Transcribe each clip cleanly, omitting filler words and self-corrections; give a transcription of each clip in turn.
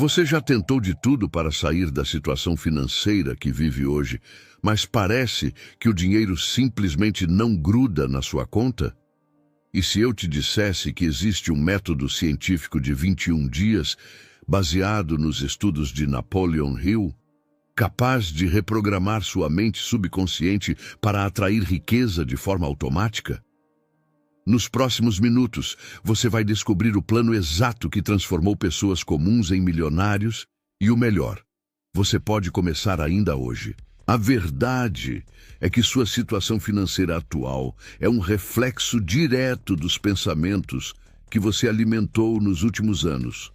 Você já tentou de tudo para sair da situação financeira que vive hoje, mas parece que o dinheiro simplesmente não gruda na sua conta? E se eu te dissesse que existe um método científico de 21 dias, baseado nos estudos de Napoleon Hill, capaz de reprogramar sua mente subconsciente para atrair riqueza de forma automática? Nos próximos minutos, você vai descobrir o plano exato que transformou pessoas comuns em milionários e o melhor, você pode começar ainda hoje. A verdade é que sua situação financeira atual é um reflexo direto dos pensamentos que você alimentou nos últimos anos.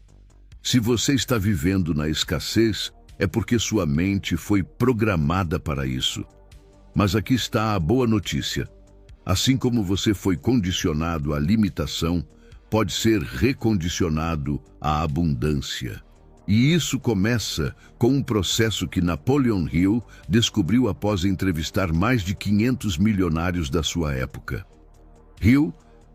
Se você está vivendo na escassez, é porque sua mente foi programada para isso. Mas aqui está a boa notícia. Assim como você foi condicionado à limitação, pode ser recondicionado à abundância. E isso começa com um processo que Napoleon Hill descobriu após entrevistar mais de 500 milionários da sua época. Hill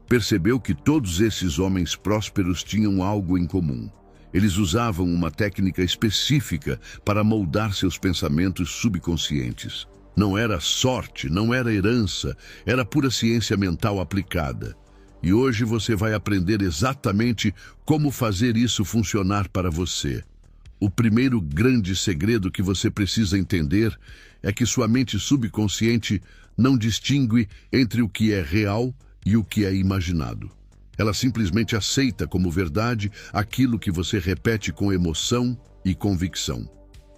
percebeu que todos esses homens prósperos tinham algo em comum. Eles usavam uma técnica específica para moldar seus pensamentos subconscientes. Não era sorte, não era herança, era pura ciência mental aplicada. E hoje você vai aprender exatamente como fazer isso funcionar para você. O primeiro grande segredo que você precisa entender é que sua mente subconsciente não distingue entre o que é real e o que é imaginado. Ela simplesmente aceita como verdade aquilo que você repete com emoção e convicção.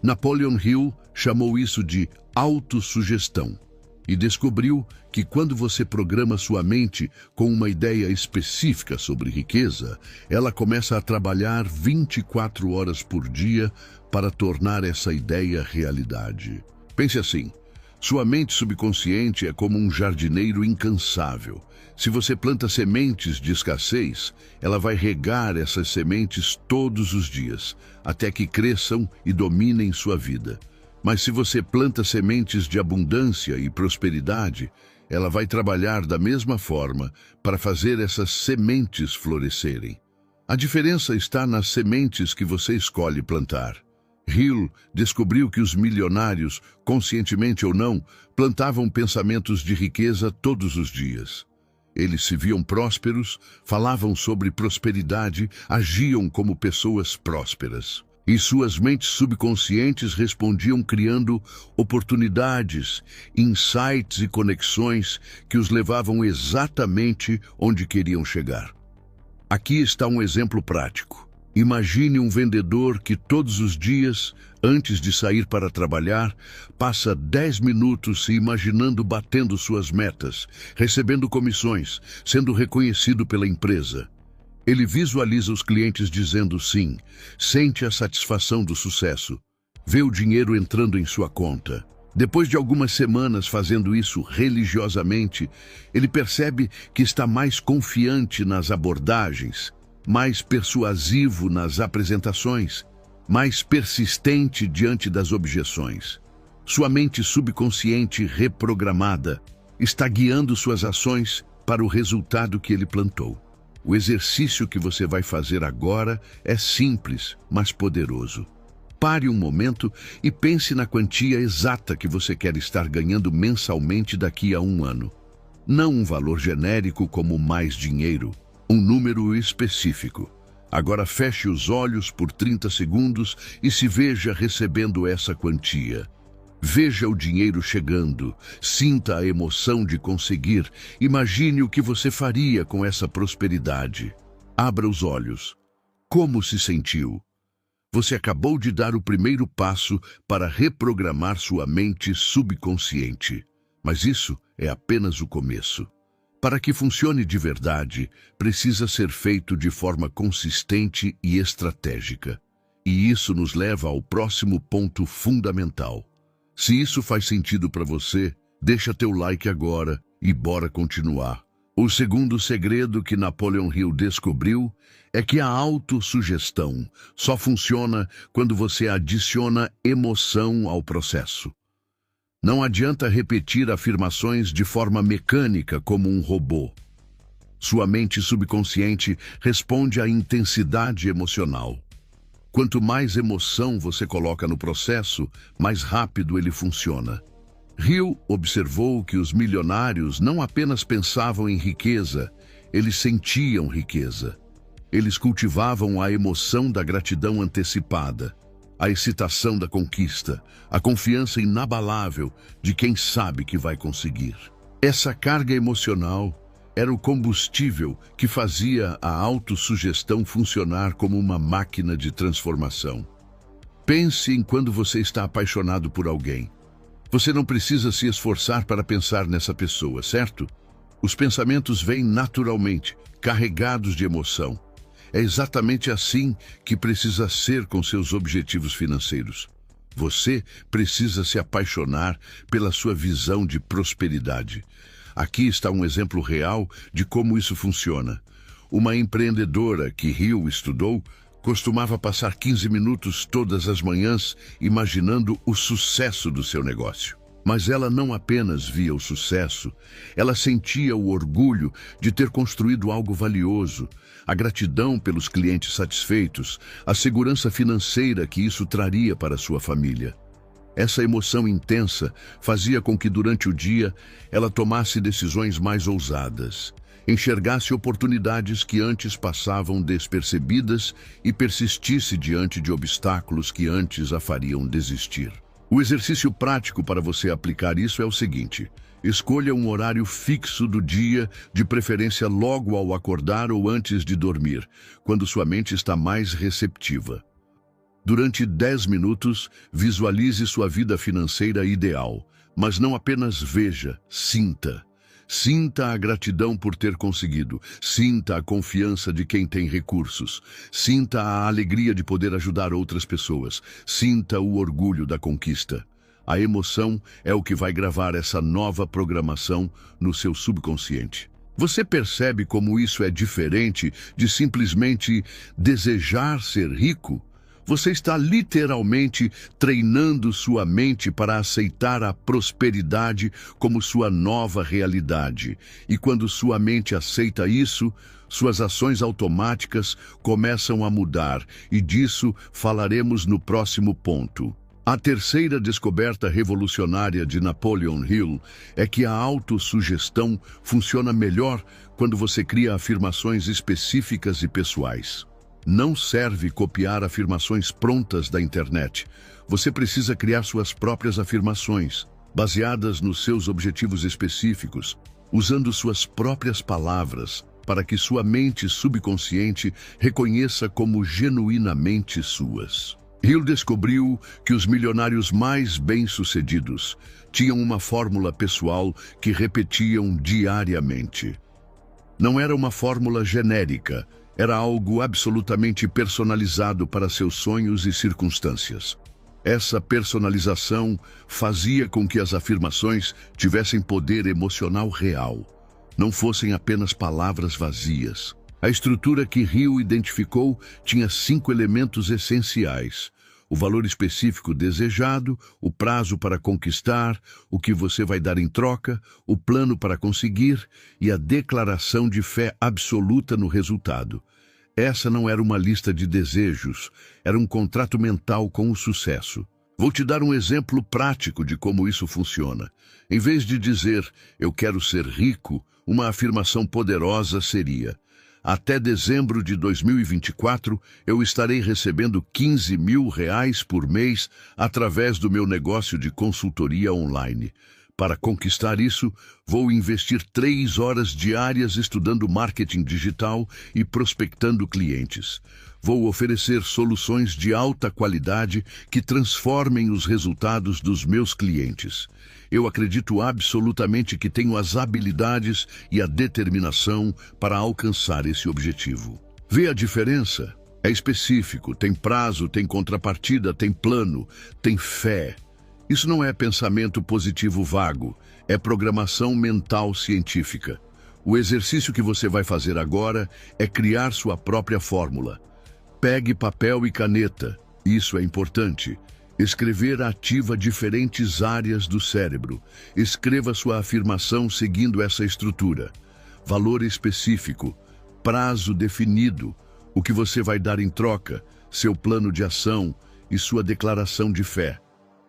Napoleon Hill chamou isso de autossugestão e descobriu que quando você programa sua mente com uma ideia específica sobre riqueza, ela começa a trabalhar 24 horas por dia para tornar essa ideia realidade. Pense assim, sua mente subconsciente é como um jardineiro incansável. Se você planta sementes de escassez, ela vai regar essas sementes todos os dias, até que cresçam e dominem sua vida. Mas se você planta sementes de abundância e prosperidade, ela vai trabalhar da mesma forma para fazer essas sementes florescerem. A diferença está nas sementes que você escolhe plantar. Hill descobriu que os milionários, conscientemente ou não, plantavam pensamentos de riqueza todos os dias. Eles se viam prósperos, falavam sobre prosperidade, agiam como pessoas prósperas. E suas mentes subconscientes respondiam criando oportunidades, insights e conexões que os levavam exatamente onde queriam chegar. Aqui está um exemplo prático. Imagine um vendedor que todos os dias, antes de sair para trabalhar, passa 10 minutos se imaginando batendo suas metas, recebendo comissões, sendo reconhecido pela empresa. Ele visualiza os clientes dizendo sim, sente a satisfação do sucesso, vê o dinheiro entrando em sua conta. Depois de algumas semanas fazendo isso religiosamente, ele percebe que está mais confiante nas abordagens, mais persuasivo nas apresentações, mais persistente diante das objeções. Sua mente subconsciente reprogramada está guiando suas ações para o resultado que ele plantou. O exercício que você vai fazer agora é simples, mas poderoso. Pare um momento e pense na quantia exata que você quer estar ganhando mensalmente daqui a um ano. Não um valor genérico como mais dinheiro, um número específico. Agora feche os olhos por 30 segundos e se veja recebendo essa quantia. Veja o dinheiro chegando, sinta a emoção de conseguir, imagine o que você faria com essa prosperidade. Abra os olhos. Como se sentiu? Você acabou de dar o primeiro passo para reprogramar sua mente subconsciente. Mas isso é apenas o começo. Para que funcione de verdade, precisa ser feito de forma consistente e estratégica. E isso nos leva ao próximo ponto fundamental. Se isso faz sentido para você, deixa teu like agora e bora continuar. O segundo segredo que Napoleon Hill descobriu é que a autossugestão só funciona quando você adiciona emoção ao processo. Não adianta repetir afirmações de forma mecânica como um robô. Sua mente subconsciente responde à intensidade emocional. Quanto mais emoção você coloca no processo, mais rápido ele funciona. Hill observou que os milionários não apenas pensavam em riqueza, eles sentiam riqueza. Eles cultivavam a emoção da gratidão antecipada, a excitação da conquista, a confiança inabalável de quem sabe que vai conseguir. Essa carga emocional era o combustível que fazia a autossugestão funcionar como uma máquina de transformação. Pense em quando você está apaixonado por alguém. Você não precisa se esforçar para pensar nessa pessoa, certo? Os pensamentos vêm naturalmente, carregados de emoção. É exatamente assim que precisa ser com seus objetivos financeiros. Você precisa se apaixonar pela sua visão de prosperidade. Aqui está um exemplo real de como isso funciona. Uma empreendedora que Hill estudou costumava passar 15 minutos todas as manhãs imaginando o sucesso do seu negócio. Mas ela não apenas via o sucesso, ela sentia o orgulho de ter construído algo valioso, a gratidão pelos clientes satisfeitos, a segurança financeira que isso traria para sua família. Essa emoção intensa fazia com que durante o dia ela tomasse decisões mais ousadas, enxergasse oportunidades que antes passavam despercebidas e persistisse diante de obstáculos que antes a fariam desistir. O exercício prático para você aplicar isso é o seguinte: escolha um horário fixo do dia, de preferência logo ao acordar ou antes de dormir, quando sua mente está mais receptiva. Durante 10 minutos, visualize sua vida financeira ideal, mas não apenas veja, sinta. Sinta a gratidão por ter conseguido, sinta a confiança de quem tem recursos, sinta a alegria de poder ajudar outras pessoas, sinta o orgulho da conquista. A emoção é o que vai gravar essa nova programação no seu subconsciente. Você percebe como isso é diferente de simplesmente desejar ser rico? Você está literalmente treinando sua mente para aceitar a prosperidade como sua nova realidade. E quando sua mente aceita isso, suas ações automáticas começam a mudar, e disso falaremos no próximo ponto. A terceira descoberta revolucionária de Napoleon Hill é que a autossugestão funciona melhor quando você cria afirmações específicas e pessoais. Não serve copiar afirmações prontas da internet. Você precisa criar suas próprias afirmações, baseadas nos seus objetivos específicos, usando suas próprias palavras, para que sua mente subconsciente reconheça como genuinamente suas. Hill descobriu que os milionários mais bem-sucedidos tinham uma fórmula pessoal que repetiam diariamente. Não era uma fórmula genérica, era algo absolutamente personalizado para seus sonhos e circunstâncias. Essa personalização fazia com que as afirmações tivessem poder emocional real, não fossem apenas palavras vazias. A estrutura que Hill identificou tinha 5 elementos essenciais: o valor específico desejado, o prazo para conquistar, o que você vai dar em troca, o plano para conseguir e a declaração de fé absoluta no resultado. Essa não era uma lista de desejos, era um contrato mental com o sucesso. Vou te dar um exemplo prático de como isso funciona. Em vez de dizer, eu quero ser rico, uma afirmação poderosa seria: até dezembro de 2024, eu estarei recebendo R$ 15.000 por mês através do meu negócio de consultoria online. Para conquistar isso, vou investir 3 horas diárias estudando marketing digital e prospectando clientes. Vou oferecer soluções de alta qualidade que transformem os resultados dos meus clientes. Eu acredito absolutamente que tenho as habilidades e a determinação para alcançar esse objetivo. Vê a diferença? É específico, tem prazo, tem contrapartida, tem plano, tem fé. Isso não é pensamento positivo vago, é programação mental científica. O exercício que você vai fazer agora é criar sua própria fórmula. Pegue papel e caneta, isso é importante. Escrever ativa diferentes áreas do cérebro. Escreva sua afirmação seguindo essa estrutura. Valor específico, prazo definido, o que você vai dar em troca, seu plano de ação e sua declaração de fé.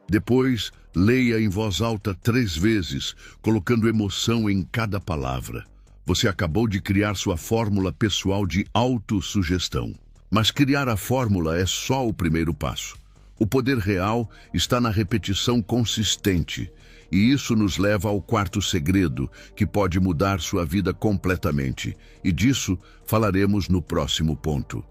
Depois, leia em voz alta 3 vezes, colocando emoção em cada palavra. Você acabou de criar sua fórmula pessoal de autossugestão. Mas criar a fórmula é só o primeiro passo. O poder real está na repetição consistente. E isso nos leva ao 4º segredo, que pode mudar sua vida completamente. E disso falaremos no próximo ponto.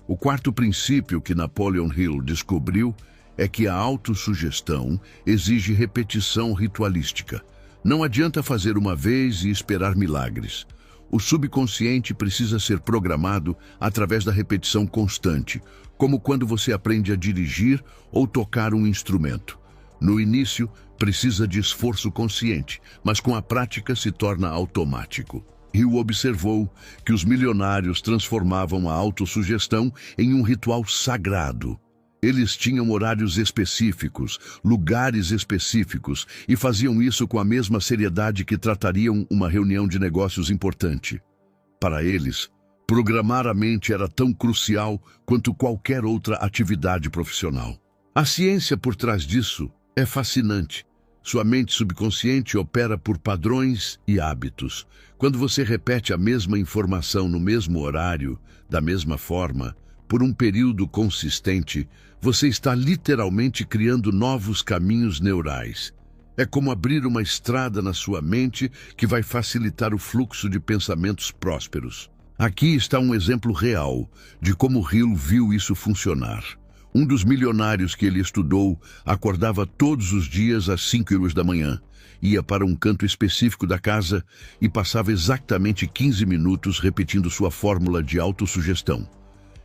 O 4º princípio que Napoleon Hill descobriu é que a autossugestão exige repetição ritualística. Não adianta fazer uma vez e esperar milagres. O subconsciente precisa ser programado através da repetição constante, como quando você aprende a dirigir ou tocar um instrumento. No início, precisa de esforço consciente, mas com a prática se torna automático. Hill observou que os milionários transformavam a autossugestão em um ritual sagrado. Eles tinham horários específicos, lugares específicos e faziam isso com a mesma seriedade que tratariam uma reunião de negócios importante. Para eles, programar a mente era tão crucial quanto qualquer outra atividade profissional. A ciência por trás disso é fascinante. Sua mente subconsciente opera por padrões e hábitos. Quando você repete a mesma informação no mesmo horário, da mesma forma, por um período consistente, você está literalmente criando novos caminhos neurais. É como abrir uma estrada na sua mente que vai facilitar o fluxo de pensamentos prósperos. Aqui está um exemplo real de como Hill viu isso funcionar. Um dos milionários que ele estudou acordava todos os dias às 5h da manhã, ia para um canto específico da casa e passava exatamente 15 minutos repetindo sua fórmula de autossugestão.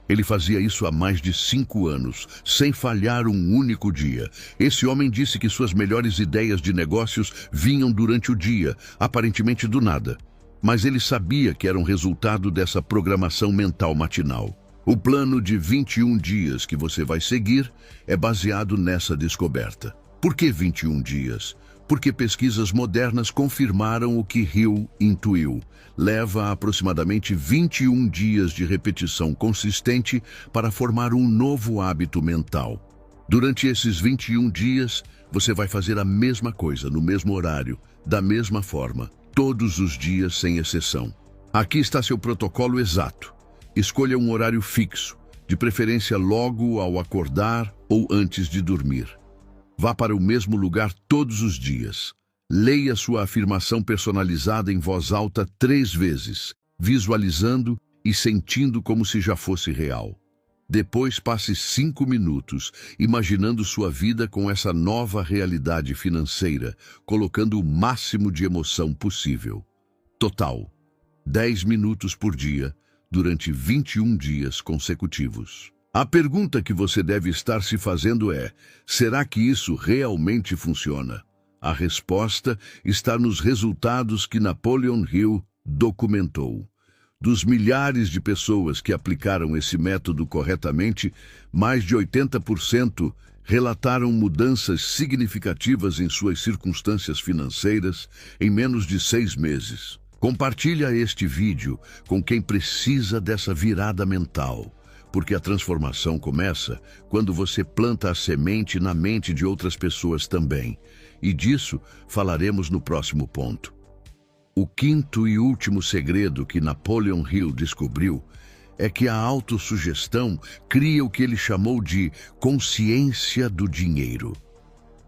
Ele fazia isso há mais de 5 anos, sem falhar um único dia. Esse homem disse que suas melhores ideias de negócios vinham durante o dia, aparentemente do nada. Mas ele sabia que eram resultado dessa programação mental matinal. O plano de 21 dias que você vai seguir é baseado nessa descoberta. Por que 21 dias? Porque pesquisas modernas confirmaram o que Hill intuiu. Leva aproximadamente 21 dias de repetição consistente para formar um novo hábito mental. Durante esses 21 dias, você vai fazer a mesma coisa, no mesmo horário, da mesma forma, todos os dias sem exceção. Aqui está seu protocolo exato. Escolha um horário fixo, de preferência logo ao acordar ou antes de dormir. Vá para o mesmo lugar todos os dias. Leia sua afirmação personalizada em voz alta 3 vezes, visualizando e sentindo como se já fosse real. Depois passe 5 minutos imaginando sua vida com essa nova realidade financeira, colocando o máximo de emoção possível. Total, 10 minutos por dia, durante 21 dias consecutivos. A pergunta que você deve estar se fazendo é: será que isso realmente funciona? A resposta está nos resultados que Napoleon Hill documentou. Dos milhares de pessoas que aplicaram esse método corretamente, mais de 80% relataram mudanças significativas em suas circunstâncias financeiras em menos de 6 meses. Compartilha este vídeo com quem precisa dessa virada mental, porque a transformação começa quando você planta a semente na mente de outras pessoas também. E disso falaremos no próximo ponto. O 5º e último segredo que Napoleon Hill descobriu é que a autossugestão cria o que ele chamou de consciência do dinheiro.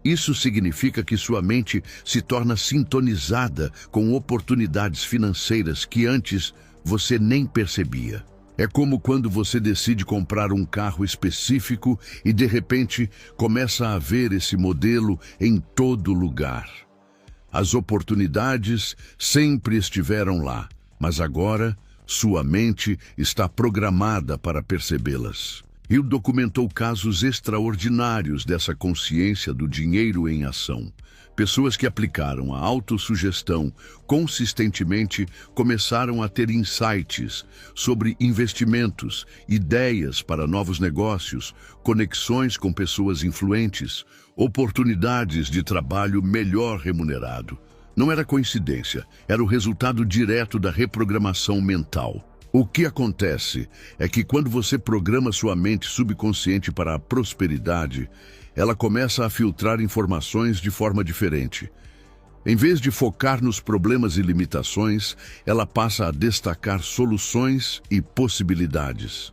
Isso significa que sua mente se torna sintonizada com oportunidades financeiras que antes você nem percebia. É como quando você decide comprar um carro específico e, de repente, começa a ver esse modelo em todo lugar. As oportunidades sempre estiveram lá, mas agora sua mente está programada para percebê-las. Hill documentou casos extraordinários dessa consciência do dinheiro em ação. Pessoas que aplicaram a autossugestão consistentemente começaram a ter insights sobre investimentos, ideias para novos negócios, conexões com pessoas influentes, oportunidades de trabalho melhor remunerado. Não era coincidência, era o resultado direto da reprogramação mental. O que acontece é que quando você programa sua mente subconsciente para a prosperidade, ela começa a filtrar informações de forma diferente. Em vez de focar nos problemas e limitações, ela passa a destacar soluções e possibilidades.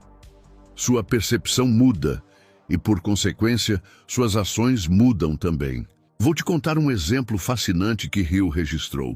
Sua percepção muda e, por consequência, suas ações mudam também. Vou te contar um exemplo fascinante que Hill registrou.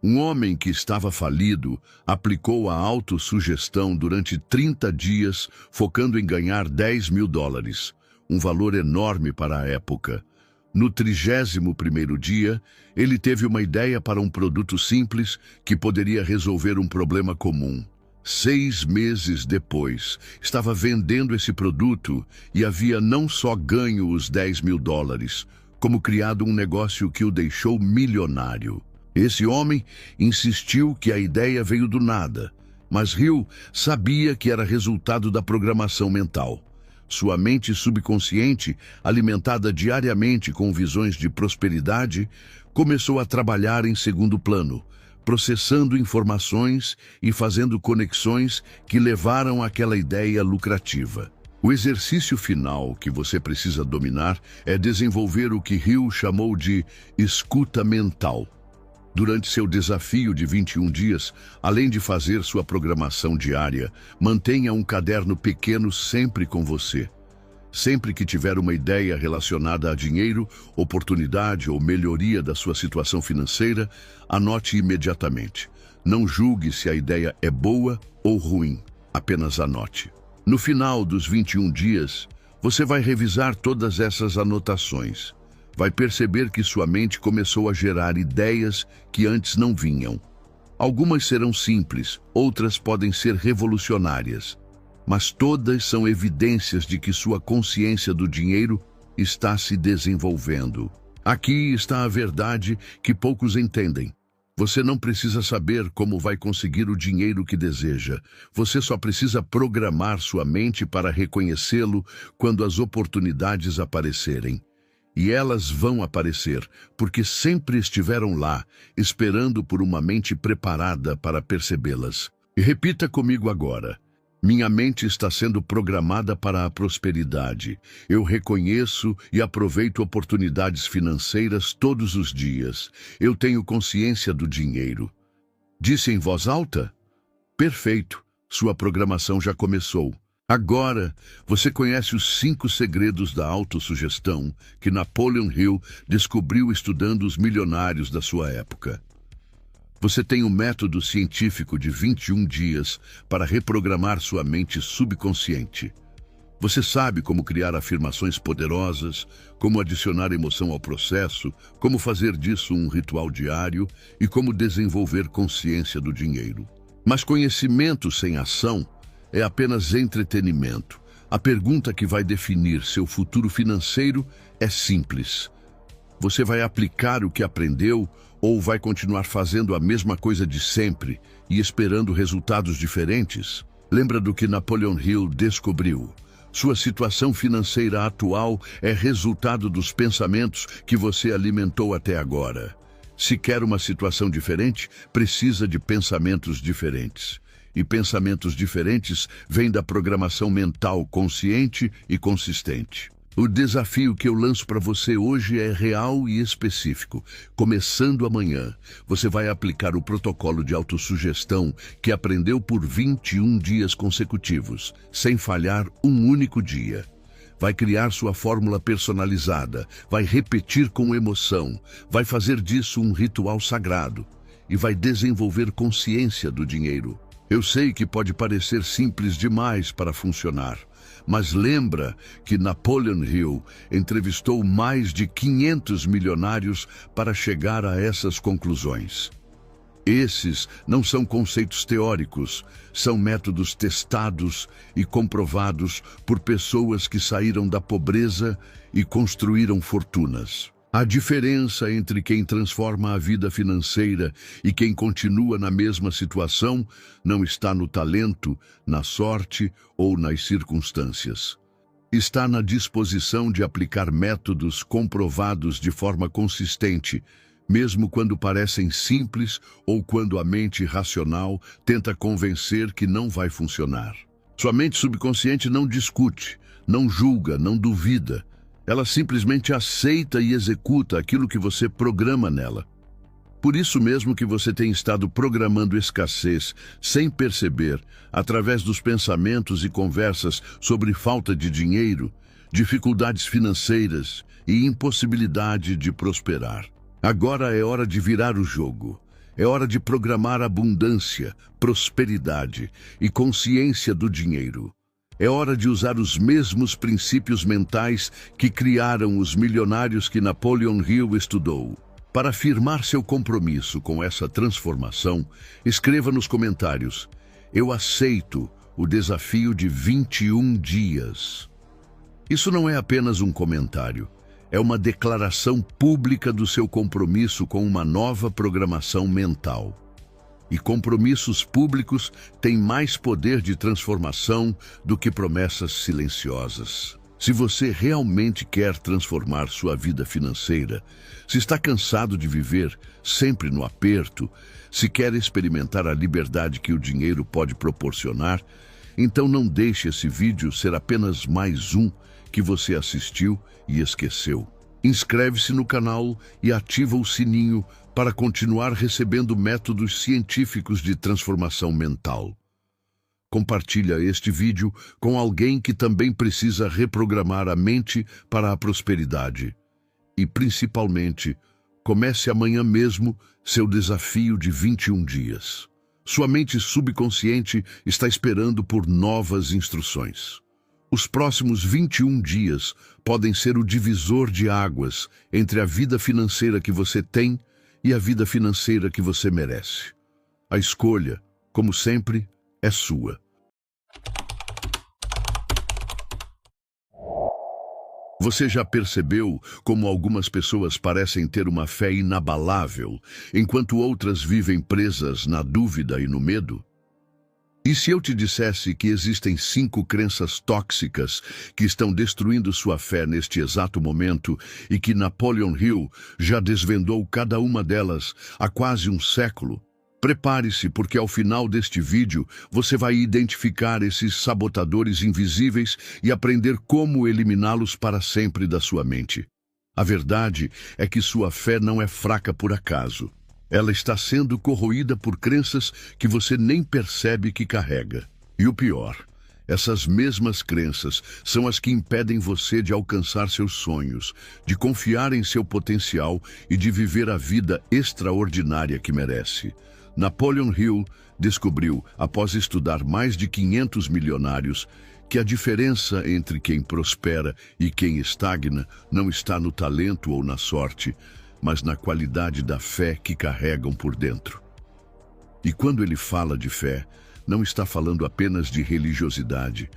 Um homem que estava falido aplicou a autossugestão durante 30 dias, focando em ganhar $10.000, um valor enorme para a época. No 31º dia, ele teve uma ideia para um produto simples que poderia resolver um problema comum. 6 meses depois, estava vendendo esse produto e havia não só ganho os $10.000, como criado um negócio que o deixou milionário. Esse homem insistiu que a ideia veio do nada, mas Hill sabia que era resultado da programação mental. Sua mente subconsciente, alimentada diariamente com visões de prosperidade, começou a trabalhar em segundo plano, processando informações e fazendo conexões que levaram àquela ideia lucrativa. O exercício final que você precisa dominar é desenvolver o que Hill chamou de escuta mental. Durante seu desafio de 21 dias, além de fazer sua programação diária, mantenha um caderno pequeno sempre com você. Sempre que tiver uma ideia relacionada a dinheiro, oportunidade ou melhoria da sua situação financeira, anote imediatamente. Não julgue se a ideia é boa ou ruim, apenas anote. No final dos 21 dias, você vai revisar todas essas anotações. Vai perceber que sua mente começou a gerar ideias que antes não vinham. Algumas serão simples, outras podem ser revolucionárias, mas todas são evidências de que sua consciência do dinheiro está se desenvolvendo. Aqui está a verdade que poucos entendem. Você não precisa saber como vai conseguir o dinheiro que deseja. Você só precisa programar sua mente para reconhecê-lo quando as oportunidades aparecerem. E elas vão aparecer, porque sempre estiveram lá, esperando por uma mente preparada para percebê-las. E repita comigo agora. Minha mente está sendo programada para a prosperidade. Eu reconheço e aproveito oportunidades financeiras todos os dias. Eu tenho consciência do dinheiro. Disse em voz alta? Perfeito. Sua programação já começou. Agora, você conhece os 5 segredos da autossugestão que Napoleon Hill descobriu estudando os milionários da sua época. Você tem um método científico de 21 dias para reprogramar sua mente subconsciente. Você sabe como criar afirmações poderosas, como adicionar emoção ao processo, como fazer disso um ritual diário e como desenvolver consciência do dinheiro. Mas conhecimento sem ação é apenas entretenimento. A pergunta que vai definir seu futuro financeiro é simples. Você vai aplicar o que aprendeu ou vai continuar fazendo a mesma coisa de sempre e esperando resultados diferentes? Lembra do que Napoleon Hill descobriu? Sua situação financeira atual é resultado dos pensamentos que você alimentou até agora. Se quer uma situação diferente, precisa de pensamentos diferentes. E pensamentos diferentes vêm da programação mental consciente e consistente. O desafio que eu lanço para você hoje é real e específico. Começando amanhã, você vai aplicar o protocolo de autossugestão que aprendeu por 21 dias consecutivos, sem falhar um único dia. Vai criar sua fórmula personalizada, vai repetir com emoção, vai fazer disso um ritual sagrado e vai desenvolver consciência do dinheiro. Eu sei que pode parecer simples demais para funcionar, mas lembra que Napoleon Hill entrevistou mais de 500 milionários para chegar a essas conclusões. Esses não são conceitos teóricos, são métodos testados e comprovados por pessoas que saíram da pobreza e construíram fortunas. A diferença entre quem transforma a vida financeira e quem continua na mesma situação não está no talento, na sorte ou nas circunstâncias. Está na disposição de aplicar métodos comprovados de forma consistente, mesmo quando parecem simples ou quando a mente racional tenta convencer que não vai funcionar. Sua mente subconsciente não discute, não julga, não duvida. Ela simplesmente aceita e executa aquilo que você programa nela. Por isso mesmo que você tem estado programando escassez sem perceber, através dos pensamentos e conversas sobre falta de dinheiro, dificuldades financeiras e impossibilidade de prosperar. Agora é hora de virar o jogo. É hora de programar abundância, prosperidade e consciência do dinheiro. É hora de usar os mesmos princípios mentais que criaram os milionários que Napoleon Hill estudou. Para afirmar seu compromisso com essa transformação, escreva nos comentários: eu aceito o desafio de 21 dias. Isso não é apenas um comentário. É uma declaração pública do seu compromisso com uma nova programação mental. E compromissos públicos têm mais poder de transformação do que promessas silenciosas. Se você realmente quer transformar sua vida financeira, se está cansado de viver sempre no aperto, se quer experimentar a liberdade que o dinheiro pode proporcionar, então não deixe esse vídeo ser apenas mais um que você assistiu e esqueceu. Inscreve-se no canal e ativa o sininho para continuar recebendo métodos científicos de transformação mental. Compartilha este vídeo com alguém que também precisa reprogramar a mente para a prosperidade. E, principalmente, comece amanhã mesmo seu desafio de 21 dias. Sua mente subconsciente está esperando por novas instruções. Os próximos 21 dias podem ser o divisor de águas entre a vida financeira que você tem e a vida financeira que você merece. A escolha, como sempre, é sua. Você já percebeu como algumas pessoas parecem ter uma fé inabalável, enquanto outras vivem presas na dúvida e no medo? E se eu te dissesse que existem 5 crenças tóxicas que estão destruindo sua fé neste exato momento e que Napoleon Hill já desvendou cada uma delas há quase um século? Prepare-se, porque ao final deste vídeo você vai identificar esses sabotadores invisíveis e aprender como eliminá-los para sempre da sua mente. A verdade é que sua fé não é fraca por acaso. Ela está sendo corroída por crenças que você nem percebe que carrega. E o pior, essas mesmas crenças são as que impedem você de alcançar seus sonhos, de confiar em seu potencial e de viver a vida extraordinária que merece. Napoleon Hill descobriu, após estudar mais de 500 milionários, que a diferença entre quem prospera e quem estagna não está no talento ou na sorte, mas na qualidade da fé que carregam por dentro. E quando ele fala de fé, não está falando apenas de religiosidade,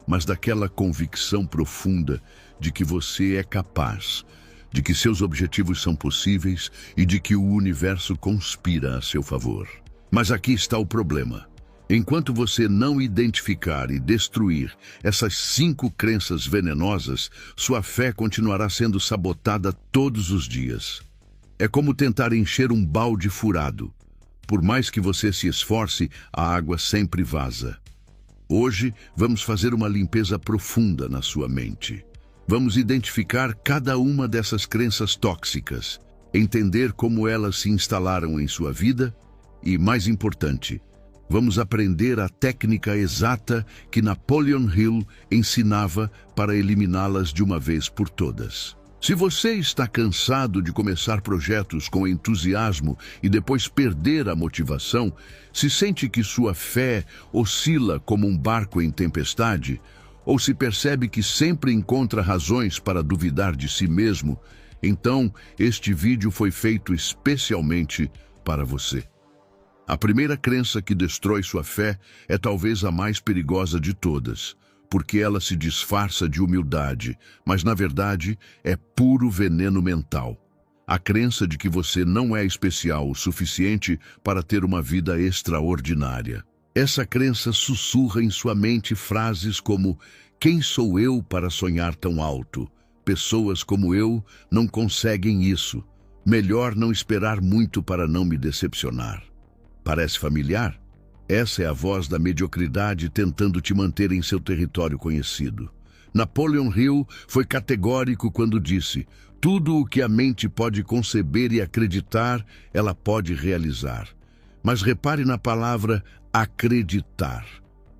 mas daquela convicção profunda de que você é capaz, de que seus objetivos são possíveis e de que o universo conspira a seu favor. Mas aqui está o problema. Enquanto você não identificar e destruir essas 5 crenças venenosas, sua fé continuará sendo sabotada todos os dias. É como tentar encher um balde furado. Por mais que você se esforce, a água sempre vaza. Hoje, vamos fazer uma limpeza profunda na sua mente. Vamos identificar cada uma dessas crenças tóxicas, entender como elas se instalaram em sua vida e, mais importante, vamos aprender a técnica exata que Napoleon Hill ensinava para eliminá-las de uma vez por todas. Se você está cansado de começar projetos com entusiasmo e depois perder a motivação, se sente que sua fé oscila como um barco em tempestade, ou se percebe que sempre encontra razões para duvidar de si mesmo, então este vídeo foi feito especialmente para você. A primeira crença que destrói sua fé é talvez a mais perigosa de todas, porque ela se disfarça de humildade, mas na verdade é puro veneno mental. A crença de que você não é especial o suficiente para ter uma vida extraordinária. Essa crença sussurra em sua mente frases como: quem sou eu para sonhar tão alto? Pessoas como eu não conseguem isso. Melhor não esperar muito para não me decepcionar. Parece familiar? Essa é a voz da mediocridade tentando te manter em seu território conhecido. Napoleon Hill foi categórico quando disse: tudo o que a mente pode conceber e acreditar, ela pode realizar. Mas repare na palavra acreditar.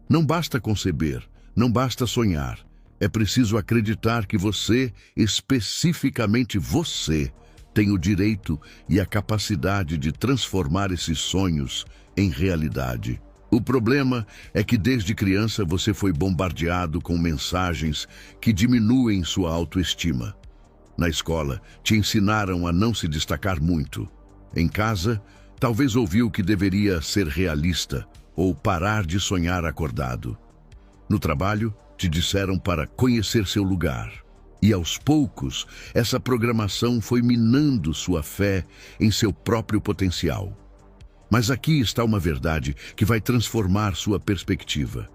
Não basta conceber, não basta sonhar. É preciso acreditar que você, especificamente você, tem o direito e a capacidade de transformar esses sonhos em realidade. O problema é que desde criança você foi bombardeado com mensagens que diminuem sua autoestima. Na escola, te ensinaram a não se destacar muito. Em casa, talvez ouviu que deveria ser realista ou parar de sonhar acordado. No trabalho, te disseram para conhecer seu lugar. E aos poucos, essa programação foi minando sua fé em seu próprio potencial. Mas aqui está uma verdade que vai transformar sua perspectiva.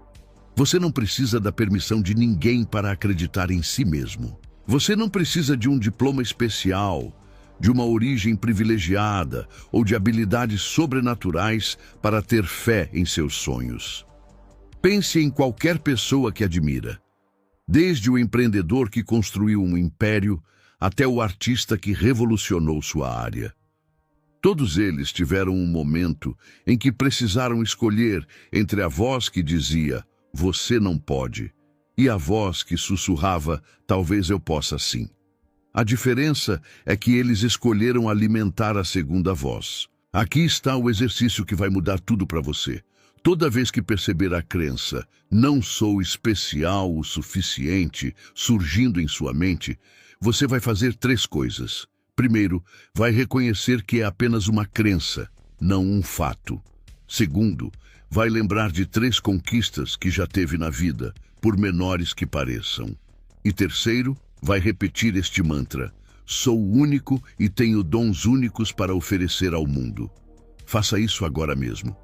Você não precisa da permissão de ninguém para acreditar em si mesmo. Você não precisa de um diploma especial, de uma origem privilegiada ou de habilidades sobrenaturais para ter fé em seus sonhos. Pense em qualquer pessoa que admira. Desde o empreendedor que construiu um império até o artista que revolucionou sua área. Todos eles tiveram um momento em que precisaram escolher entre a voz que dizia, você não pode, e a voz que sussurrava, talvez eu possa sim. A diferença é que eles escolheram alimentar a segunda voz. Aqui está o exercício que vai mudar tudo para você. Toda vez que perceber a crença, não sou especial o suficiente, surgindo em sua mente, você vai fazer 3 coisas. Primeiro, vai reconhecer que é apenas uma crença, não um fato. Segundo, vai lembrar de 3 conquistas que já teve na vida, por menores que pareçam. E terceiro, vai repetir este mantra: sou único e tenho dons únicos para oferecer ao mundo. Faça isso agora mesmo.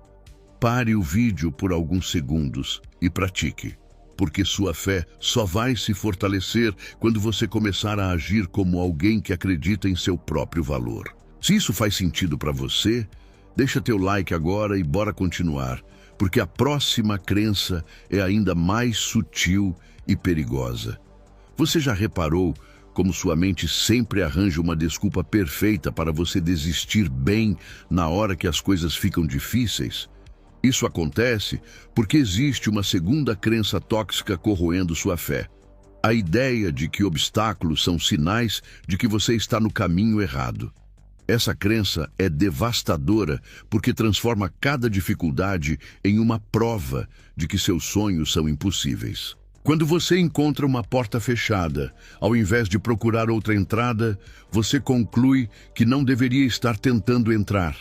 Pare o vídeo por alguns segundos e pratique, porque sua fé só vai se fortalecer quando você começar a agir como alguém que acredita em seu próprio valor. Se isso faz sentido para você, deixa teu like agora e bora continuar, porque a próxima crença é ainda mais sutil e perigosa. Você já reparou como sua mente sempre arranja uma desculpa perfeita para você desistir bem na hora que as coisas ficam difíceis? Isso acontece porque existe uma segunda crença tóxica corroendo sua fé. A ideia de que obstáculos são sinais de que você está no caminho errado. Essa crença é devastadora porque transforma cada dificuldade em uma prova de que seus sonhos são impossíveis. Quando você encontra uma porta fechada, ao invés de procurar outra entrada, você conclui que não deveria estar tentando entrar.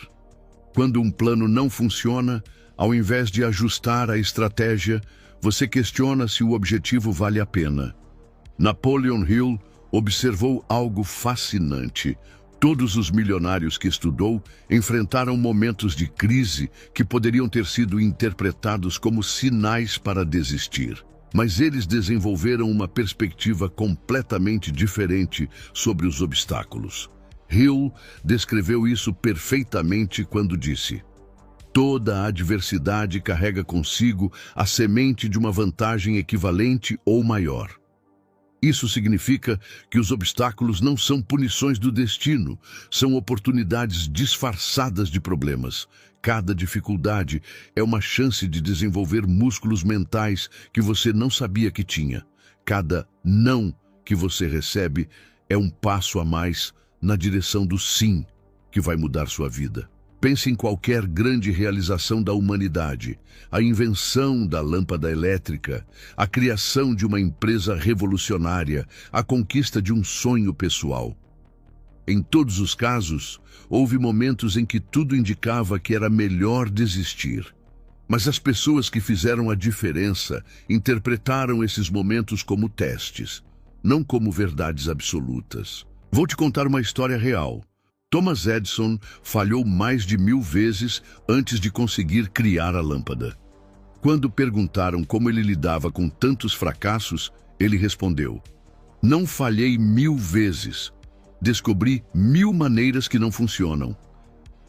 Quando um plano não funciona, ao invés de ajustar a estratégia, você questiona se o objetivo vale a pena. Napoleon Hill observou algo fascinante. Todos os milionários que estudou enfrentaram momentos de crise que poderiam ter sido interpretados como sinais para desistir. Mas eles desenvolveram uma perspectiva completamente diferente sobre os obstáculos. Hill descreveu isso perfeitamente quando disse: toda a adversidade carrega consigo a semente de uma vantagem equivalente ou maior. Isso significa que os obstáculos não são punições do destino, são oportunidades disfarçadas de problemas. Cada dificuldade é uma chance de desenvolver músculos mentais que você não sabia que tinha. Cada não que você recebe é um passo a mais na direção do sim que vai mudar sua vida. Pense em qualquer grande realização da humanidade, a invenção da lâmpada elétrica, a criação de uma empresa revolucionária, a conquista de um sonho pessoal. Em todos os casos, houve momentos em que tudo indicava que era melhor desistir. Mas as pessoas que fizeram a diferença interpretaram esses momentos como testes, não como verdades absolutas. Vou te contar uma história real. Thomas Edison falhou mais de 1000 vezes antes de conseguir criar a lâmpada. Quando perguntaram como ele lidava com tantos fracassos, ele respondeu: não falhei 1000 vezes. descobri 1000 maneiras que não funcionam.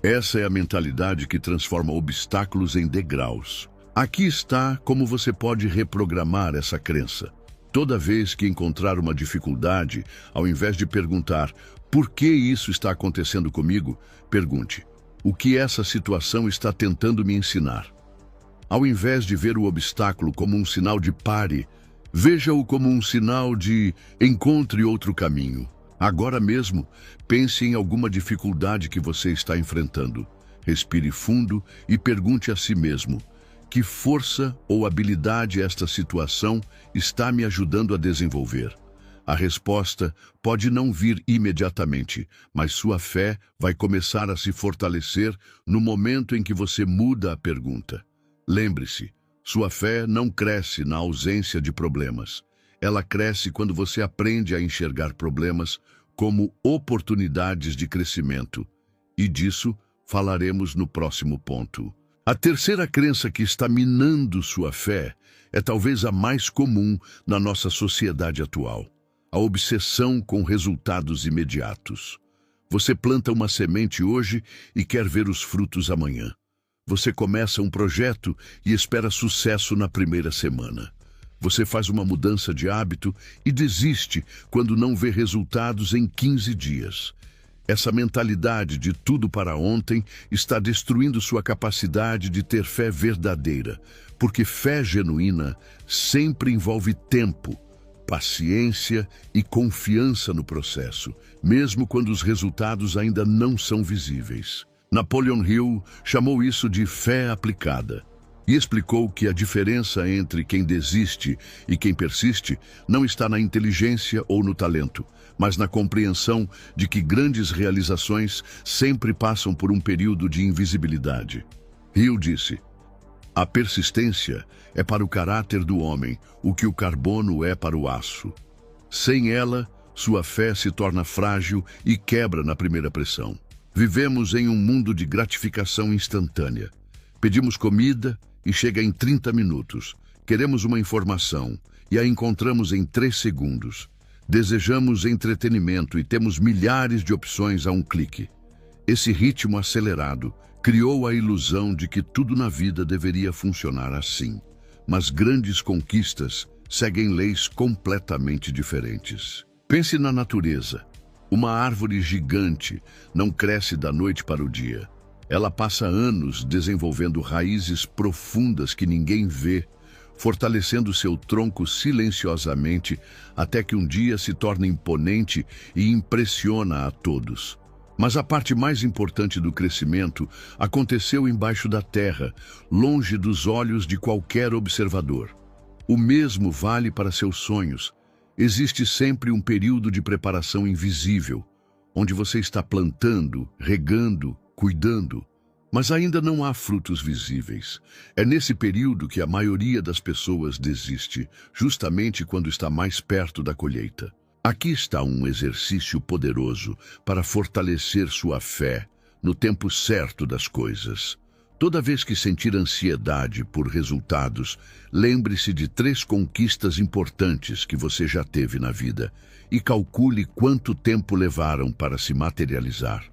Essa é a mentalidade que transforma obstáculos em degraus. Aqui está como você pode reprogramar essa crença. Toda vez que encontrar uma dificuldade, ao invés de perguntar por que isso está acontecendo comigo, pergunte: o que essa situação está tentando me ensinar? Ao invés de ver o obstáculo como um sinal de pare, veja-o como um sinal de encontre outro caminho. Agora mesmo, pense em alguma dificuldade que você está enfrentando. Respire fundo e pergunte a si mesmo: que força ou habilidade esta situação está me ajudando a desenvolver? A resposta pode não vir imediatamente, mas sua fé vai começar a se fortalecer no momento em que você muda a pergunta. Lembre-se, sua fé não cresce na ausência de problemas. Ela cresce quando você aprende a enxergar problemas como oportunidades de crescimento. E disso falaremos no próximo ponto. A terceira crença que está minando sua fé é talvez a mais comum na nossa sociedade atual: a obsessão com resultados imediatos. Você planta uma semente hoje e quer ver os frutos amanhã. Você começa um projeto e espera sucesso na primeira semana. Você faz uma mudança de hábito e desiste quando não vê resultados em 15 dias. Essa mentalidade de tudo para ontem está destruindo sua capacidade de ter fé verdadeira, porque fé genuína sempre envolve tempo, paciência e confiança no processo, mesmo quando os resultados ainda não são visíveis. Napoleon Hill chamou isso de fé aplicada e explicou que a diferença entre quem desiste e quem persiste não está na inteligência ou no talento, mas na compreensão de que grandes realizações sempre passam por um período de invisibilidade. Hill disse: a persistência é para o caráter do homem o que o carbono é para o aço. Sem ela, sua fé se torna frágil e quebra na primeira pressão. Vivemos em um mundo de gratificação instantânea. Pedimos comida e chega em 30 minutos. Queremos uma informação e a encontramos em 3 segundos. Desejamos entretenimento e temos milhares de opções a um clique. Esse ritmo acelerado criou a ilusão de que tudo na vida deveria funcionar assim. Mas grandes conquistas seguem leis completamente diferentes. Pense na natureza. Uma árvore gigante não cresce da noite para o dia. Ela passa anos desenvolvendo raízes profundas que ninguém vê, fortalecendo seu tronco silenciosamente até que um dia se torna imponente e impressiona a todos. Mas a parte mais importante do crescimento aconteceu embaixo da terra, longe dos olhos de qualquer observador. O mesmo vale para seus sonhos. Existe sempre um período de preparação invisível, onde você está plantando, regando, cuidando, mas ainda não há frutos visíveis. É nesse período que a maioria das pessoas desiste, justamente quando está mais perto da colheita. Aqui está um exercício poderoso para fortalecer sua fé no tempo certo das coisas. Toda vez que sentir ansiedade por resultados, lembre-se de 3 conquistas importantes que você já teve na vida e calcule quanto tempo levaram para se materializar.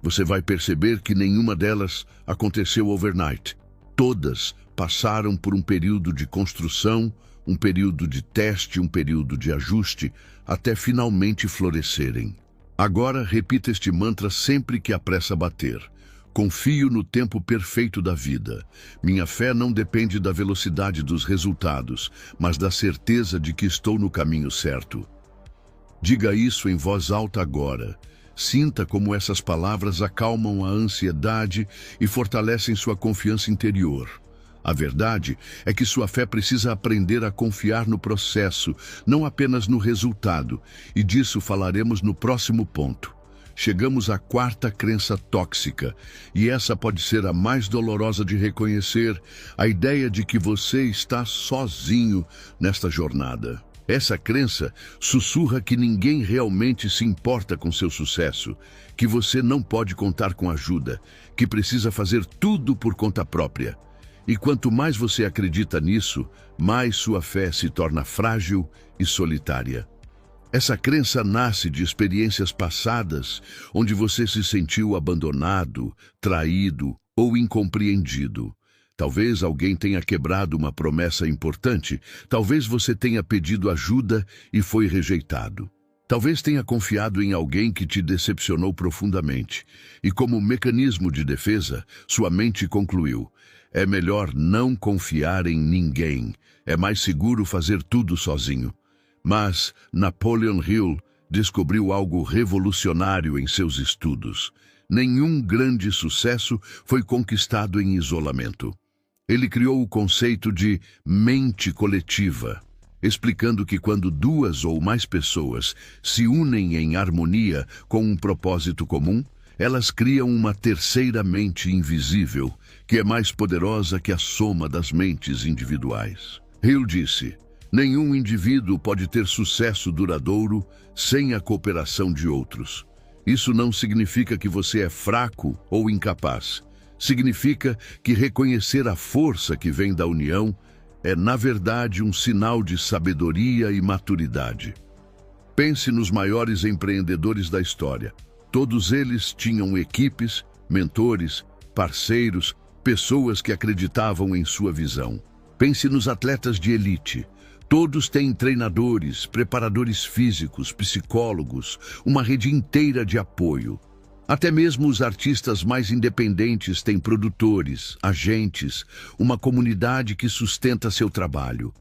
Você vai perceber que nenhuma delas aconteceu overnight. Todas passaram por um período de construção, um período de teste, um período de ajuste, até finalmente florescerem. Agora, repita este mantra sempre que a pressa bater. Confio no tempo perfeito da vida. Minha fé não depende da velocidade dos resultados, mas da certeza de que estou no caminho certo. Diga isso em voz alta agora. Sinta como essas palavras acalmam a ansiedade e fortalecem sua confiança interior. A verdade é que sua fé precisa aprender a confiar no processo, não apenas no resultado, e disso falaremos no próximo ponto. Chegamos à 4ª crença tóxica, e essa pode ser a mais dolorosa de reconhecer, a ideia de que você está sozinho nesta jornada. Essa crença sussurra que ninguém realmente se importa com seu sucesso, que você não pode contar com ajuda, que precisa fazer tudo por conta própria. E quanto mais você acredita nisso, mais sua fé se torna frágil e solitária. Essa crença nasce de experiências passadas onde você se sentiu abandonado, traído ou incompreendido. Talvez alguém tenha quebrado uma promessa importante, talvez você tenha pedido ajuda e foi rejeitado. Talvez tenha confiado em alguém que te decepcionou profundamente, e como mecanismo de defesa, sua mente concluiu: é melhor não confiar em ninguém, é mais seguro fazer tudo sozinho. Mas Napoleon Hill descobriu algo revolucionário em seus estudos. Nenhum grande sucesso foi conquistado em isolamento. Ele criou o conceito de mente coletiva, explicando que quando duas ou mais pessoas se unem em harmonia com um propósito comum, elas criam uma terceira mente invisível, que é mais poderosa que a soma das mentes individuais. Hill disse: nenhum indivíduo pode ter sucesso duradouro sem a cooperação de outros. Isso não significa que você é fraco ou incapaz. Significa que reconhecer a força que vem da união é, na verdade, um sinal de sabedoria e maturidade. Pense nos maiores empreendedores da história. Todos eles tinham equipes, mentores, parceiros, pessoas que acreditavam em sua visão. Pense nos atletas de elite. Todos têm treinadores, preparadores físicos, psicólogos, uma rede inteira de apoio. Até mesmo os artistas mais independentes têm produtores, agentes, uma comunidade que sustenta seu trabalho.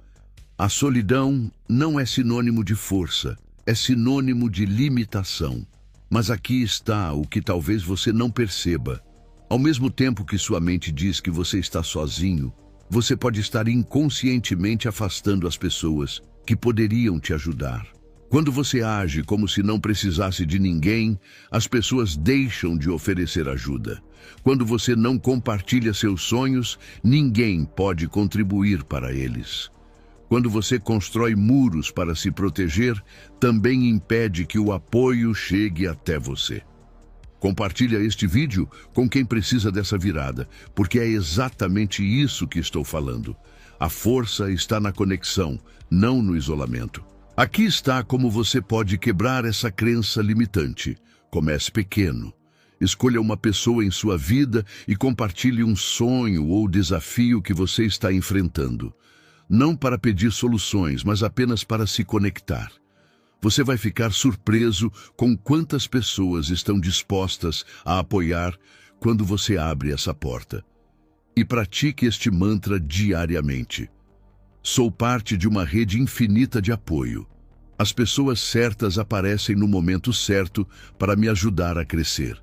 A solidão não é sinônimo de força, é sinônimo de limitação. Mas aqui está o que talvez você não perceba. Ao mesmo tempo que sua mente diz que você está sozinho, você pode estar inconscientemente afastando as pessoas que poderiam te ajudar. Quando você age como se não precisasse de ninguém, as pessoas deixam de oferecer ajuda. Quando você não compartilha seus sonhos, ninguém pode contribuir para eles. Quando você constrói muros para se proteger, também impede que o apoio chegue até você. Compartilha este vídeo com quem precisa dessa virada, porque é exatamente isso que estou falando. A força está na conexão, não no isolamento. Aqui está como você pode quebrar essa crença limitante. Comece pequeno. Escolha uma pessoa em sua vida e compartilhe um sonho ou desafio que você está enfrentando. Não para pedir soluções, mas apenas para se conectar. Você vai ficar surpreso com quantas pessoas estão dispostas a apoiar quando você abre essa porta. E pratique este mantra diariamente. Sou parte de uma rede infinita de apoio. As pessoas certas aparecem no momento certo para me ajudar a crescer.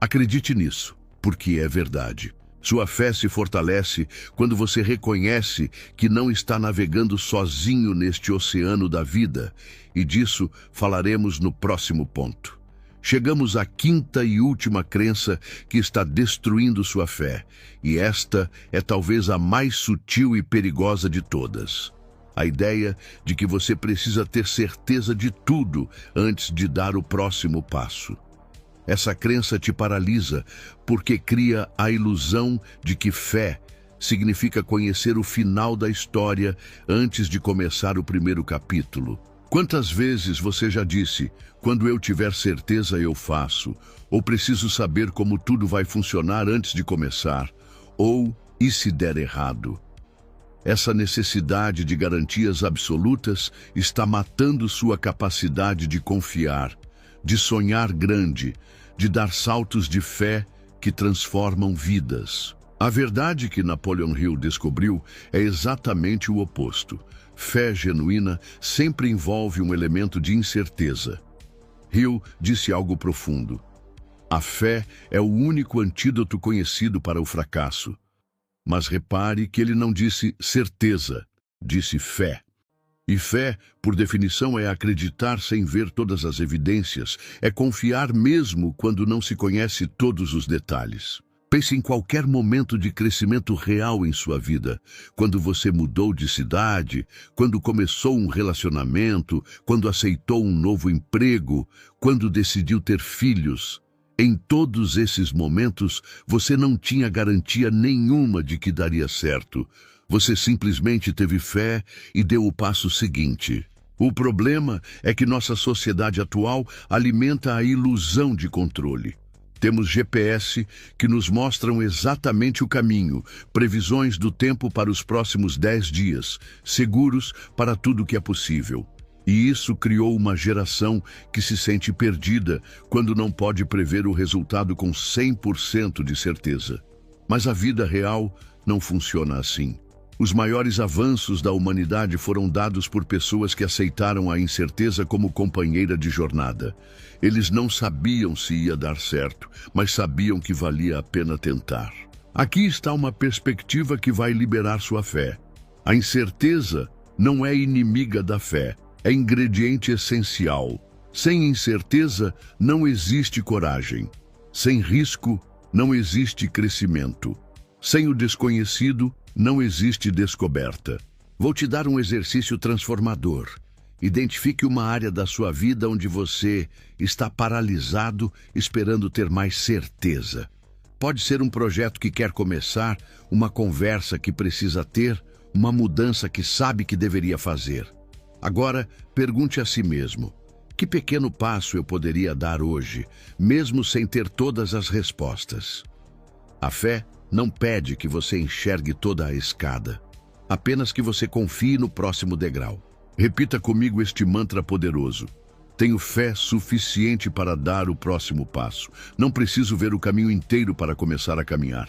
Acredite nisso, porque é verdade. Sua fé se fortalece quando você reconhece que não está navegando sozinho neste oceano da vida, e disso falaremos no próximo ponto. Chegamos à quinta e última crença que está destruindo sua fé, e esta é talvez a mais sutil e perigosa de todas. A ideia de que você precisa ter certeza de tudo antes de dar o próximo passo. Essa crença te paralisa porque cria a ilusão de que fé significa conhecer o final da história antes de começar o primeiro capítulo. Quantas vezes você já disse: quando eu tiver certeza eu faço, ou preciso saber como tudo vai funcionar antes de começar, ou e se der errado? Essa necessidade de garantias absolutas está matando sua capacidade de confiar, de sonhar grande, de dar saltos de fé que transformam vidas. A verdade que Napoleon Hill descobriu é exatamente o oposto. Fé genuína sempre envolve um elemento de incerteza. Hill disse algo profundo. A fé é o único antídoto conhecido para o fracasso. Mas repare que ele não disse certeza, disse fé. E fé, por definição, é acreditar sem ver todas as evidências, é confiar mesmo quando não se conhece todos os detalhes. Pense em qualquer momento de crescimento real em sua vida, quando você mudou de cidade, quando começou um relacionamento, quando aceitou um novo emprego, quando decidiu ter filhos. Em todos esses momentos, você não tinha garantia nenhuma de que daria certo. Você simplesmente teve fé e deu o passo seguinte. O problema é que nossa sociedade atual alimenta a ilusão de controle. Temos GPS que nos mostram exatamente o caminho, previsões do tempo para os próximos 10 dias, seguros para tudo que é possível. E isso criou uma geração que se sente perdida quando não pode prever o resultado com 100% de certeza. Mas a vida real não funciona assim. Os maiores avanços da humanidade foram dados por pessoas que aceitaram a incerteza como companheira de jornada. Eles não sabiam se ia dar certo, mas sabiam que valia a pena tentar. Aqui está uma perspectiva que vai liberar sua fé. A incerteza não é inimiga da fé, é ingrediente essencial. Sem incerteza não existe coragem. Sem risco não existe crescimento. Sem o desconhecido não existe descoberta. Vou te dar um exercício transformador. Identifique uma área da sua vida onde você está paralisado, esperando ter mais certeza. Pode ser um projeto que quer começar, uma conversa que precisa ter, uma mudança que sabe que deveria fazer. Agora, pergunte a si mesmo: que pequeno passo eu poderia dar hoje, mesmo sem ter todas as respostas? A fé não pede que você enxergue toda a escada, apenas que você confie no próximo degrau. Repita comigo este mantra poderoso: tenho fé suficiente para dar o próximo passo. Não preciso ver o caminho inteiro para começar a caminhar.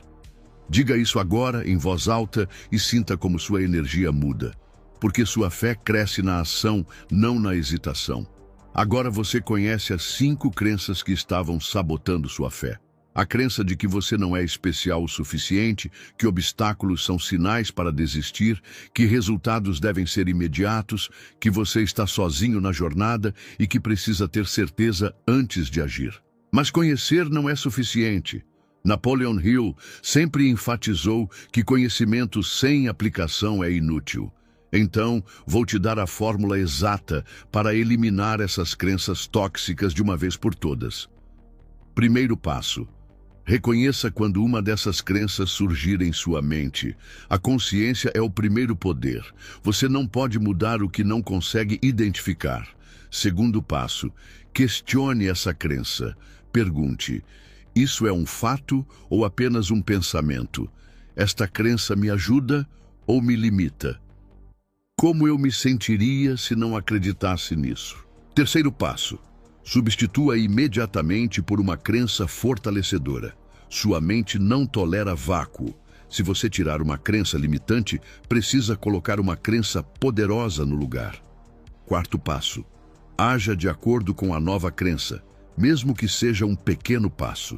Diga isso agora, em voz alta, e sinta como sua energia muda. Porque sua fé cresce na ação, não na hesitação. Agora você conhece as 5 crenças que estavam sabotando sua fé. A crença de que você não é especial o suficiente, que obstáculos são sinais para desistir, que resultados devem ser imediatos, que você está sozinho na jornada e que precisa ter certeza antes de agir. Mas conhecer não é suficiente. Napoleon Hill sempre enfatizou que conhecimento sem aplicação é inútil. Então, vou te dar a fórmula exata para eliminar essas crenças tóxicas de uma vez por todas. Primeiro passo: reconheça quando uma dessas crenças surgir em sua mente. A consciência é o primeiro poder. Você não pode mudar o que não consegue identificar. Segundo passo: questione essa crença. Pergunte: isso é um fato ou apenas um pensamento? Esta crença me ajuda ou me limita? Como eu me sentiria se não acreditasse nisso? Terceiro passo: substitua imediatamente por uma crença fortalecedora. Sua mente não tolera vácuo. Se você tirar uma crença limitante, precisa colocar uma crença poderosa no lugar. Quarto passo: haja de acordo com a nova crença, mesmo que seja um pequeno passo.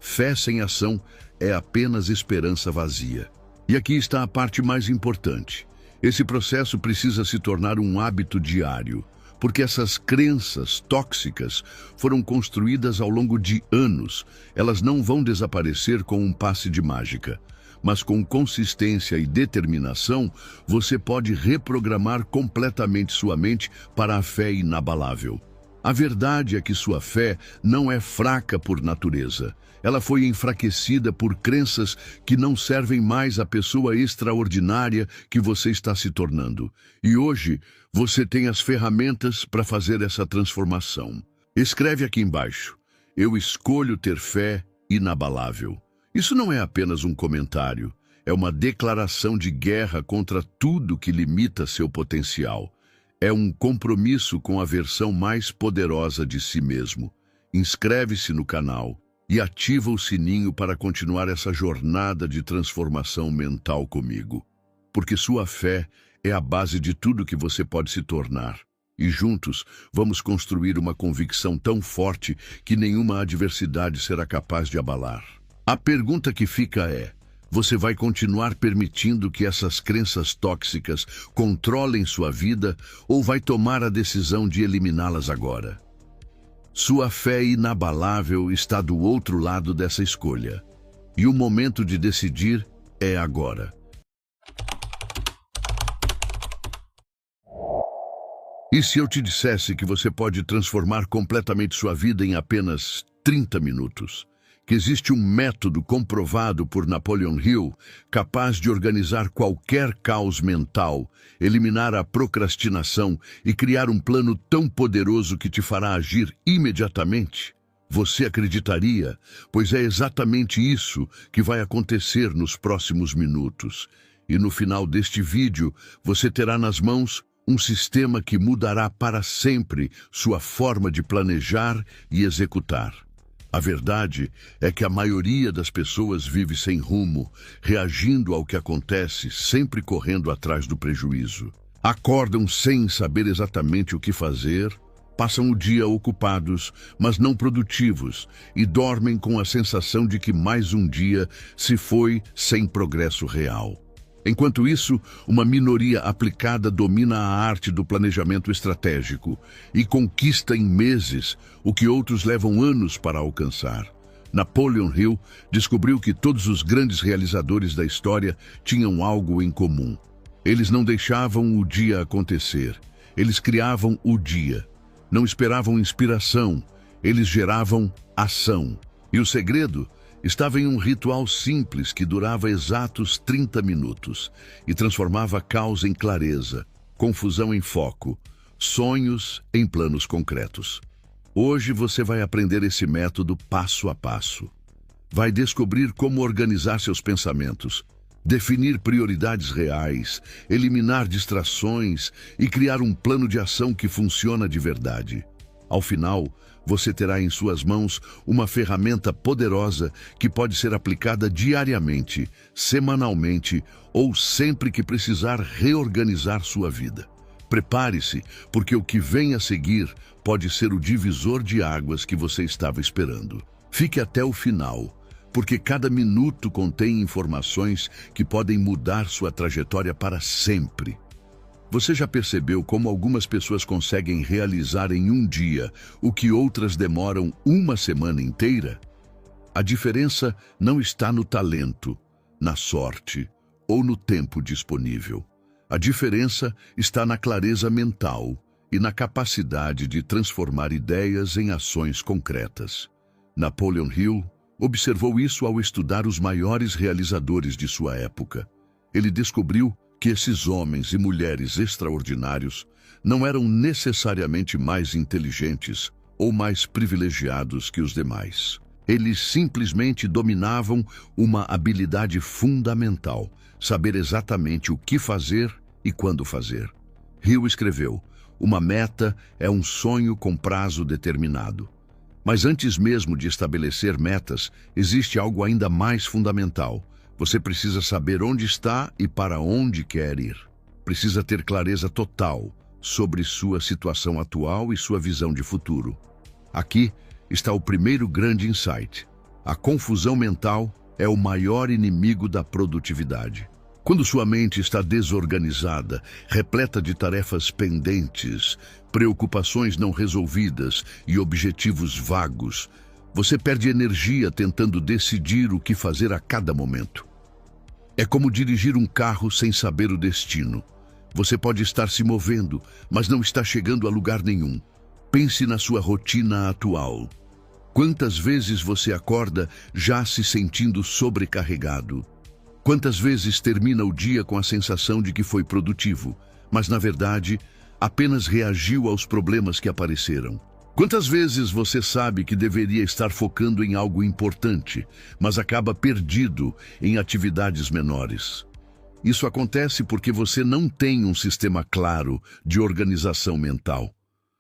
Fé sem ação é apenas esperança vazia. E aqui está a parte mais importante. Esse processo precisa se tornar um hábito diário, porque essas crenças tóxicas foram construídas ao longo de anos. Elas não vão desaparecer com um passe de mágica, mas com consistência e determinação, você pode reprogramar completamente sua mente para a fé inabalável. A verdade é que sua fé não é fraca por natureza. Ela foi enfraquecida por crenças que não servem mais à pessoa extraordinária que você está se tornando. E hoje, você tem as ferramentas para fazer essa transformação. Escreve aqui embaixo: eu escolho ter fé inabalável. Isso não é apenas um comentário, é uma declaração de guerra contra tudo que limita seu potencial. É um compromisso com a versão mais poderosa de si mesmo. Inscreve-se no canal e ativa o sininho para continuar essa jornada de transformação mental comigo. Porque sua fé é a base de tudo que você pode se tornar. E juntos vamos construir uma convicção tão forte que nenhuma adversidade será capaz de abalar. A pergunta que fica é: você vai continuar permitindo que essas crenças tóxicas controlem sua vida ou vai tomar a decisão de eliminá-las agora? Sua fé inabalável está do outro lado dessa escolha. E o momento de decidir é agora. E se eu te dissesse que você pode transformar completamente sua vida em apenas 30 minutos? que existe um método comprovado por Napoleon Hill capaz de organizar qualquer caos mental, eliminar a procrastinação e criar um plano tão poderoso que te fará agir imediatamente? Você acreditaria, pois é exatamente isso que vai acontecer nos próximos minutos. E no final deste vídeo, você terá nas mãos um sistema que mudará para sempre sua forma de planejar e executar. A verdade é que a maioria das pessoas vive sem rumo, reagindo ao que acontece, sempre correndo atrás do prejuízo. Acordam sem saber exatamente o que fazer, passam o dia ocupados, mas não produtivos, e dormem com a sensação de que mais um dia se foi sem progresso real. Enquanto isso, uma minoria aplicada domina a arte do planejamento estratégico e conquista em meses o que outros levam anos para alcançar. Napoleon Hill descobriu que todos os grandes realizadores da história tinham algo em comum. Eles não deixavam o dia acontecer, eles criavam o dia. Não esperavam inspiração, eles geravam ação. E o segredo estava em um ritual simples que durava exatos 30 minutos e transformava caos em clareza, confusão em foco, sonhos em planos concretos. Hoje você vai aprender esse método passo a passo. Vai descobrir como organizar seus pensamentos, definir prioridades reais, eliminar distrações e criar um plano de ação que funciona de verdade. Ao final, você terá em suas mãos uma ferramenta poderosa que pode ser aplicada diariamente, semanalmente ou sempre que precisar reorganizar sua vida. Prepare-se, porque o que vem a seguir pode ser o divisor de águas que você estava esperando. Fique até o final, porque cada minuto contém informações que podem mudar sua trajetória para sempre. Você já percebeu como algumas pessoas conseguem realizar em um dia o que outras demoram uma semana inteira? A diferença não está no talento, na sorte ou no tempo disponível. A diferença está na clareza mental e na capacidade de transformar ideias em ações concretas. Napoleon Hill observou isso ao estudar os maiores realizadores de sua época. Ele descobriu que esses homens e mulheres extraordinários não eram necessariamente mais inteligentes ou mais privilegiados que os demais. Eles simplesmente dominavam uma habilidade fundamental, saber exatamente o que fazer e quando fazer. Hill escreveu: "Uma meta é um sonho com prazo determinado." Mas antes mesmo de estabelecer metas, existe algo ainda mais fundamental. Você precisa saber onde está e para onde quer ir. Precisa ter clareza total sobre sua situação atual e sua visão de futuro. Aqui está o primeiro grande insight. A confusão mental é o maior inimigo da produtividade. Quando sua mente está desorganizada, repleta de tarefas pendentes, preocupações não resolvidas e objetivos vagos, você perde energia tentando decidir o que fazer a cada momento. É como dirigir um carro sem saber o destino. Você pode estar se movendo, mas não está chegando a lugar nenhum. Pense na sua rotina atual. Quantas vezes você acorda já se sentindo sobrecarregado? Quantas vezes termina o dia com a sensação de que foi produtivo, mas na verdade apenas reagiu aos problemas que apareceram? Quantas vezes você sabe que deveria estar focando em algo importante, mas acaba perdido em atividades menores? Isso acontece porque você não tem um sistema claro de organização mental.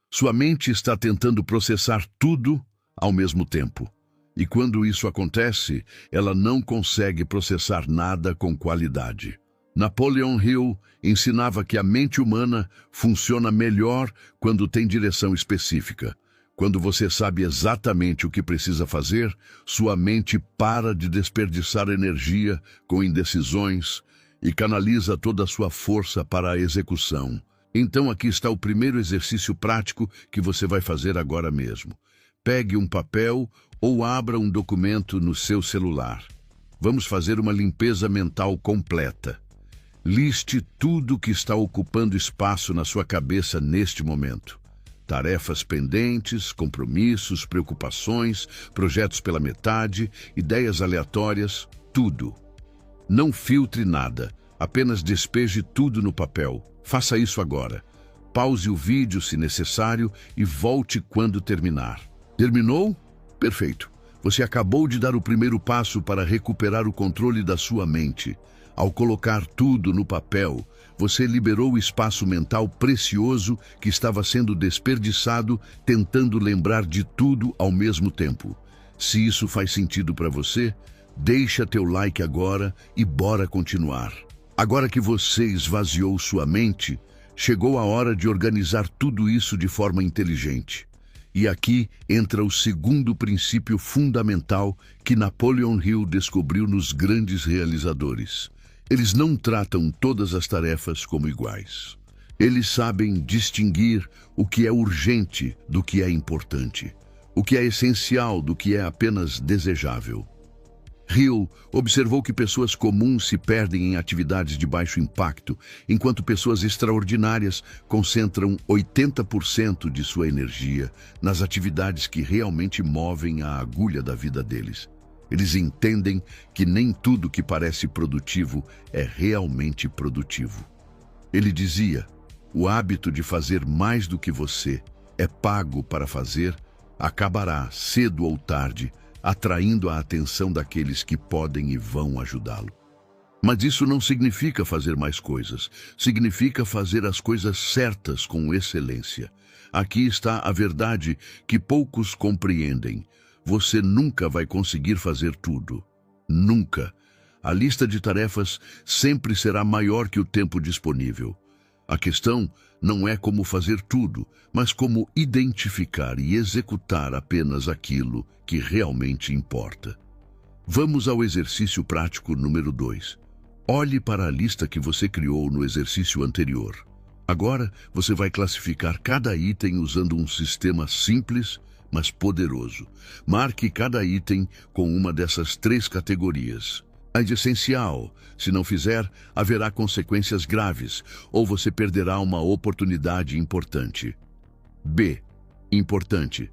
Sua mente está tentando processar tudo ao mesmo tempo. E quando isso acontece, ela não consegue processar nada com qualidade. Napoleon Hill ensinava que a mente humana funciona melhor quando tem direção específica. Quando você sabe exatamente o que precisa fazer, sua mente para de desperdiçar energia com indecisões e canaliza toda a sua força para a execução. Então aqui está o primeiro exercício prático que você vai fazer agora mesmo. Pegue um papel ou abra um documento no seu celular. Vamos fazer uma limpeza mental completa. Liste tudo que está ocupando espaço na sua cabeça neste momento. Tarefas pendentes, compromissos, preocupações, projetos pela metade, ideias aleatórias, tudo. Não filtre nada, apenas despeje tudo no papel. Faça isso agora. Pause o vídeo se necessário e volte quando terminar. Terminou? Perfeito. Você acabou de dar o primeiro passo para recuperar o controle da sua mente. Ao colocar tudo no papel, você liberou o espaço mental precioso que estava sendo desperdiçado tentando lembrar de tudo ao mesmo tempo. Se isso faz sentido para você, deixa teu like agora e bora continuar. Agora que você esvaziou sua mente, chegou a hora de organizar tudo isso de forma inteligente. E aqui entra o segundo princípio fundamental que Napoleon Hill descobriu nos grandes realizadores. Eles não tratam todas as tarefas como iguais. Eles sabem distinguir o que é urgente do que é importante, o que é essencial do que é apenas desejável. Hill observou que pessoas comuns se perdem em atividades de baixo impacto, enquanto pessoas extraordinárias concentram 80% de sua energia nas atividades que realmente movem a agulha da vida deles. Eles entendem que nem tudo que parece produtivo é realmente produtivo. Ele dizia: o hábito de fazer mais do que você é pago para fazer acabará, cedo ou tarde, atraindo a atenção daqueles que podem e vão ajudá-lo. Mas isso não significa fazer mais coisas. Significa fazer as coisas certas com excelência. Aqui está a verdade que poucos compreendem. Você nunca vai conseguir fazer tudo. Nunca. A lista de tarefas sempre será maior que o tempo disponível. A questão não é como fazer tudo, mas como identificar e executar apenas aquilo que realmente importa. Vamos ao exercício prático número 2. Olhe para a lista que você criou no exercício anterior. Agora, você vai classificar cada item usando um sistema simples, mas poderoso. Marque cada item com uma dessas 3 categorias. A de essencial. Se não fizer, haverá consequências graves, ou você perderá uma oportunidade importante. B. Importante.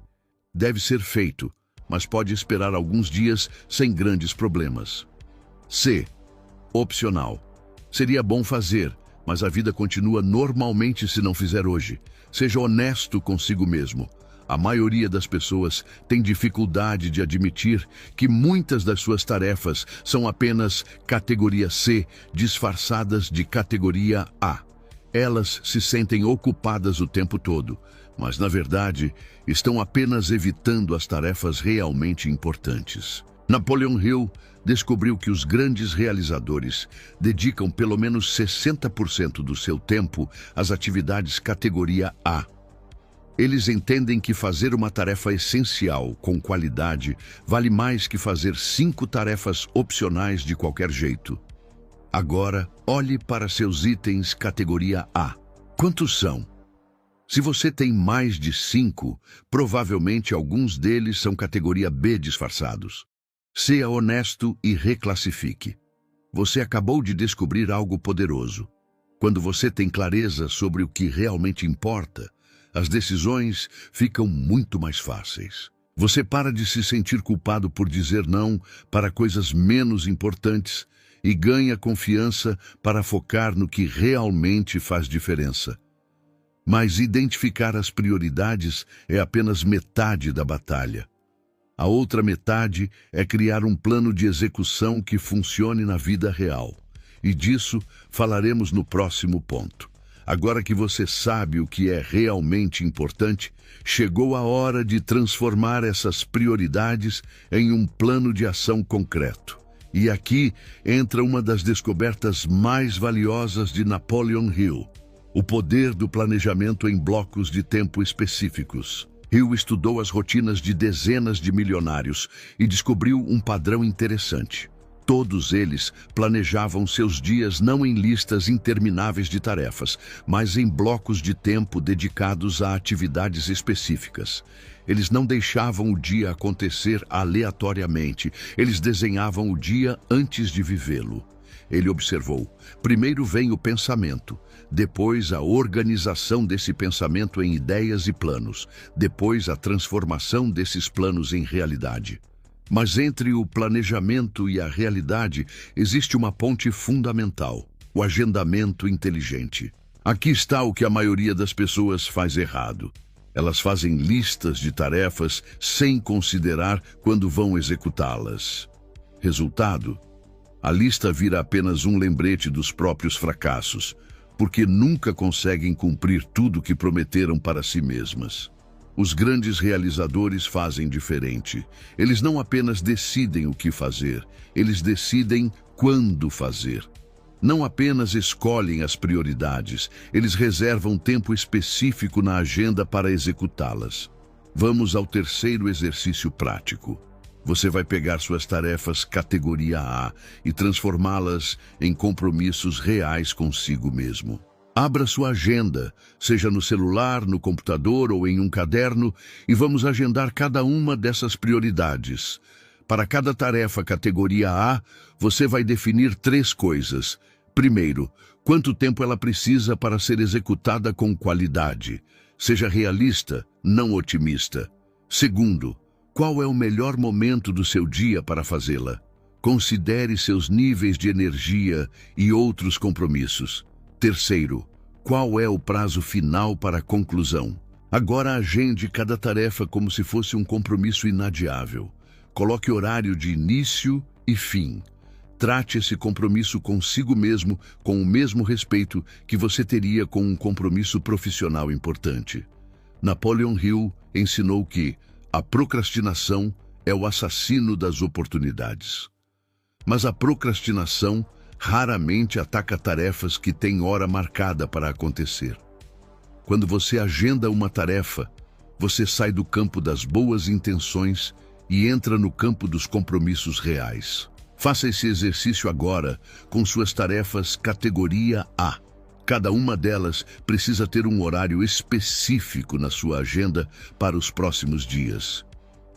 Deve ser feito, mas pode esperar alguns dias sem grandes problemas. C. Opcional. Seria bom fazer, mas a vida continua normalmente se não fizer hoje. Seja honesto consigo mesmo. A maioria das pessoas tem dificuldade de admitir que muitas das suas tarefas são apenas categoria C, disfarçadas de categoria A. Elas se sentem ocupadas o tempo todo, mas, na verdade, estão apenas evitando as tarefas realmente importantes. Napoleon Hill descobriu que os grandes realizadores dedicam pelo menos 60% do seu tempo às atividades categoria A. Eles entendem que fazer uma tarefa essencial com qualidade vale mais que fazer 5 tarefas opcionais de qualquer jeito. Agora, olhe para seus itens categoria A. Quantos são? Se você tem mais de 5, provavelmente alguns deles são categoria B disfarçados. Seja honesto e reclassifique. Você acabou de descobrir algo poderoso. Quando você tem clareza sobre o que realmente importa, as decisões ficam muito mais fáceis. Você para de se sentir culpado por dizer não para coisas menos importantes e ganha confiança para focar no que realmente faz diferença. Mas identificar as prioridades é apenas metade da batalha. A outra metade é criar um plano de execução que funcione na vida real. E disso falaremos no próximo ponto. Agora que você sabe o que é realmente importante, chegou a hora de transformar essas prioridades em um plano de ação concreto. E aqui entra uma das descobertas mais valiosas de Napoleon Hill: o poder do planejamento em blocos de tempo específicos. Hill estudou as rotinas de dezenas de milionários e descobriu um padrão interessante. Todos eles planejavam seus dias não em listas intermináveis de tarefas, mas em blocos de tempo dedicados a atividades específicas. Eles não deixavam o dia acontecer aleatoriamente, eles desenhavam o dia antes de vivê-lo. Ele observou: primeiro vem o pensamento, depois a organização desse pensamento em ideias e planos, depois a transformação desses planos em realidade. Mas entre o planejamento e a realidade existe uma ponte fundamental: o agendamento inteligente. Aqui está o que a maioria das pessoas faz errado. Elas fazem listas de tarefas sem considerar quando vão executá-las. Resultado: a lista vira apenas um lembrete dos próprios fracassos, porque nunca conseguem cumprir tudo o que prometeram para si mesmas. Os grandes realizadores fazem diferente. Eles não apenas decidem o que fazer, eles decidem quando fazer. Não apenas escolhem as prioridades, eles reservam tempo específico na agenda para executá-las. Vamos ao terceiro exercício prático. Você vai pegar suas tarefas categoria A e transformá-las em compromissos reais consigo mesmo. Abra sua agenda, seja no celular, no computador ou em um caderno, e vamos agendar cada uma dessas prioridades. Para cada tarefa categoria A, você vai definir 3 coisas. Primeiro, quanto tempo ela precisa para ser executada com qualidade. Seja realista, não otimista. Segundo, qual é o melhor momento do seu dia para fazê-la? Considere seus níveis de energia e outros compromissos. Terceiro, qual é o prazo final para a conclusão? Agora agende cada tarefa como se fosse um compromisso inadiável. Coloque horário de início e fim. Trate esse compromisso consigo mesmo com o mesmo respeito que você teria com um compromisso profissional importante. Napoleon Hill ensinou que a procrastinação é o assassino das oportunidades. Mas a procrastinação raramente ataca tarefas que têm hora marcada para acontecer. Quando você agenda uma tarefa, você sai do campo das boas intenções e entra no campo dos compromissos reais. Faça esse exercício agora com suas tarefas categoria A. Cada uma delas precisa ter um horário específico na sua agenda para os próximos dias.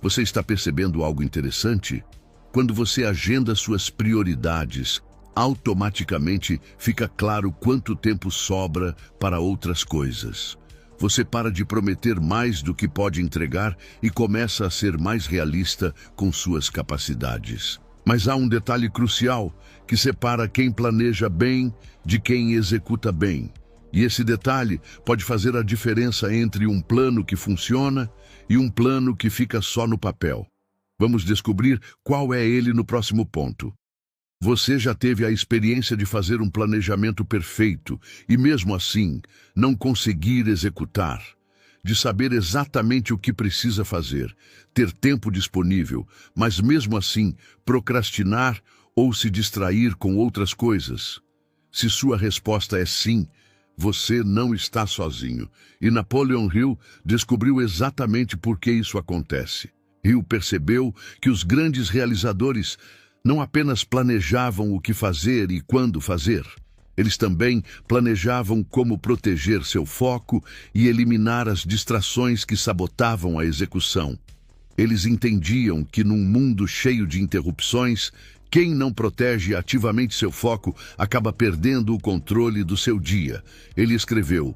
Você está percebendo algo interessante? Quando você agenda suas prioridades, automaticamente fica claro quanto tempo sobra para outras coisas. Você para de prometer mais do que pode entregar e começa a ser mais realista com suas capacidades. Mas há um detalhe crucial que separa quem planeja bem de quem executa bem. E esse detalhe pode fazer a diferença entre um plano que funciona e um plano que fica só no papel. Vamos descobrir qual é ele no próximo ponto. Você já teve a experiência de fazer um planejamento perfeito e, mesmo assim, não conseguir executar? De saber exatamente o que precisa fazer, ter tempo disponível, mas mesmo assim procrastinar ou se distrair com outras coisas? Se sua resposta é sim, você não está sozinho. E Napoleon Hill descobriu exatamente por que isso acontece. Hill percebeu que os grandes realizadores não apenas planejavam o que fazer e quando fazer, eles também planejavam como proteger seu foco e eliminar as distrações que sabotavam a execução. Eles entendiam que num mundo cheio de interrupções, quem não protege ativamente seu foco acaba perdendo o controle do seu dia. Ele escreveu: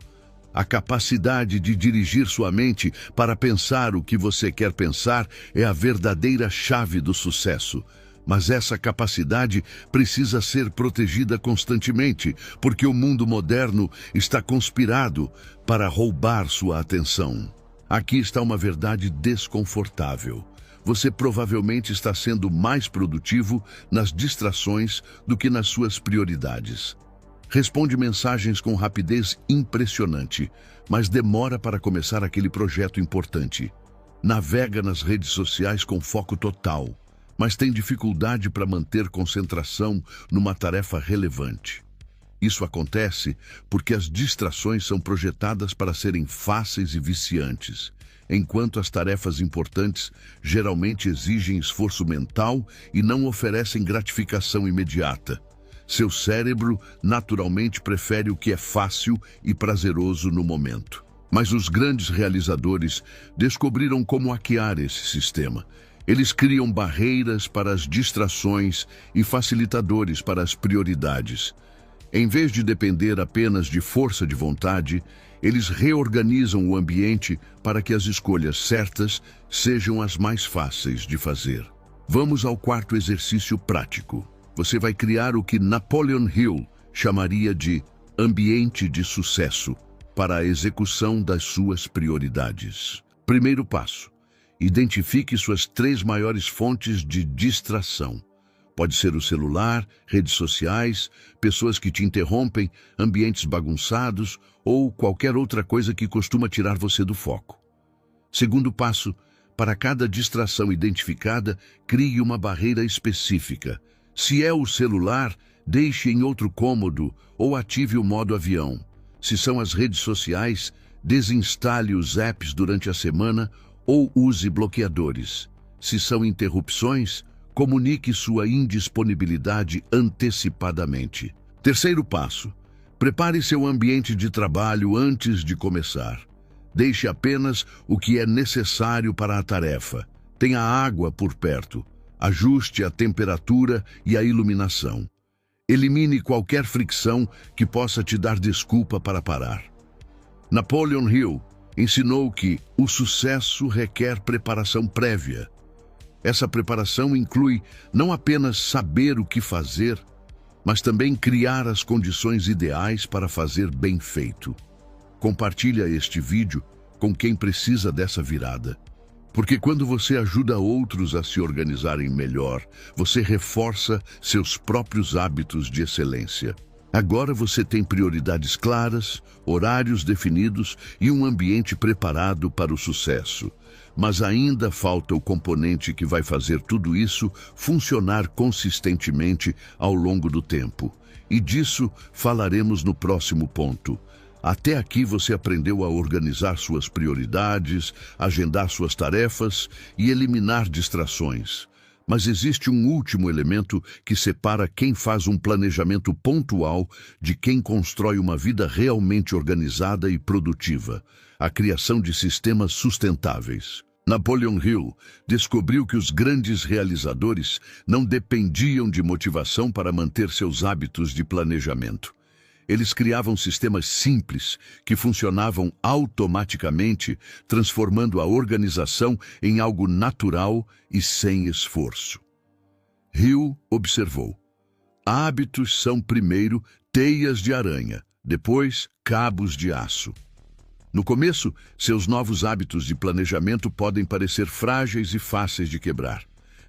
a capacidade de dirigir sua mente para pensar o que você quer pensar é a verdadeira chave do sucesso. Mas essa capacidade precisa ser protegida constantemente, porque o mundo moderno está conspirado para roubar sua atenção. Aqui está uma verdade desconfortável. Você provavelmente está sendo mais produtivo nas distrações do que nas suas prioridades. Responde mensagens com rapidez impressionante, mas demora para começar aquele projeto importante. Navega nas redes sociais com foco total, mas tem dificuldade para manter concentração numa tarefa relevante. Isso acontece porque as distrações são projetadas para serem fáceis e viciantes, enquanto as tarefas importantes geralmente exigem esforço mental e não oferecem gratificação imediata. Seu cérebro naturalmente prefere o que é fácil e prazeroso no momento. Mas os grandes realizadores descobriram como hackear esse sistema. Eles criam barreiras para as distrações e facilitadores para as prioridades. Em vez de depender apenas de força de vontade, eles reorganizam o ambiente para que as escolhas certas sejam as mais fáceis de fazer. Vamos ao quarto exercício prático. Você vai criar o que Napoleon Hill chamaria de ambiente de sucesso para a execução das suas prioridades. Primeiro passo: identifique suas 3 maiores fontes de distração. Pode ser o celular, redes sociais, pessoas que te interrompem, ambientes bagunçados ou qualquer outra coisa que costuma tirar você do foco. Segundo passo: para cada distração identificada, crie uma barreira específica. Se é o celular, deixe em outro cômodo ou ative o modo avião. Se são as redes sociais, desinstale os apps durante a semana ou use bloqueadores. Se são interrupções, comunique sua indisponibilidade antecipadamente. Terceiro passo: prepare seu ambiente de trabalho antes de começar. Deixe apenas o que é necessário para a tarefa. Tenha água por perto. Ajuste a temperatura e a iluminação. Elimine qualquer fricção que possa te dar desculpa para parar. Napoleon Hill ensinou que o sucesso requer preparação prévia. Essa preparação inclui não apenas saber o que fazer, mas também criar as condições ideais para fazer bem feito. Compartilhe este vídeo com quem precisa dessa virada. Porque quando você ajuda outros a se organizarem melhor, você reforça seus próprios hábitos de excelência. Agora você tem prioridades claras, horários definidos e um ambiente preparado para o sucesso. Mas ainda falta o componente que vai fazer tudo isso funcionar consistentemente ao longo do tempo. E disso falaremos no próximo ponto. Até aqui você aprendeu a organizar suas prioridades, agendar suas tarefas e eliminar distrações. Mas existe um último elemento que separa quem faz um planejamento pontual de quem constrói uma vida realmente organizada e produtiva: a criação de sistemas sustentáveis. Napoleon Hill descobriu que os grandes realizadores não dependiam de motivação para manter seus hábitos de planejamento. Eles criavam sistemas simples que funcionavam automaticamente, transformando a organização em algo natural e sem esforço. Hill observou: hábitos são primeiro teias de aranha, depois cabos de aço. No começo, seus novos hábitos de planejamento podem parecer frágeis e fáceis de quebrar,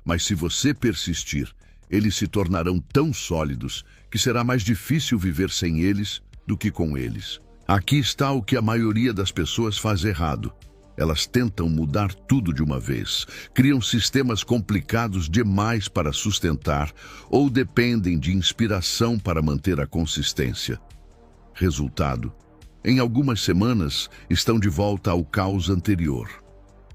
mas se você persistir, eles se tornarão tão sólidos que será mais difícil viver sem eles do que com eles. Aqui está o que a maioria das pessoas faz errado. Elas tentam mudar tudo de uma vez, criam sistemas complicados demais para sustentar ou dependem de inspiração para manter a consistência. Resultado: em algumas semanas estão de volta ao caos anterior.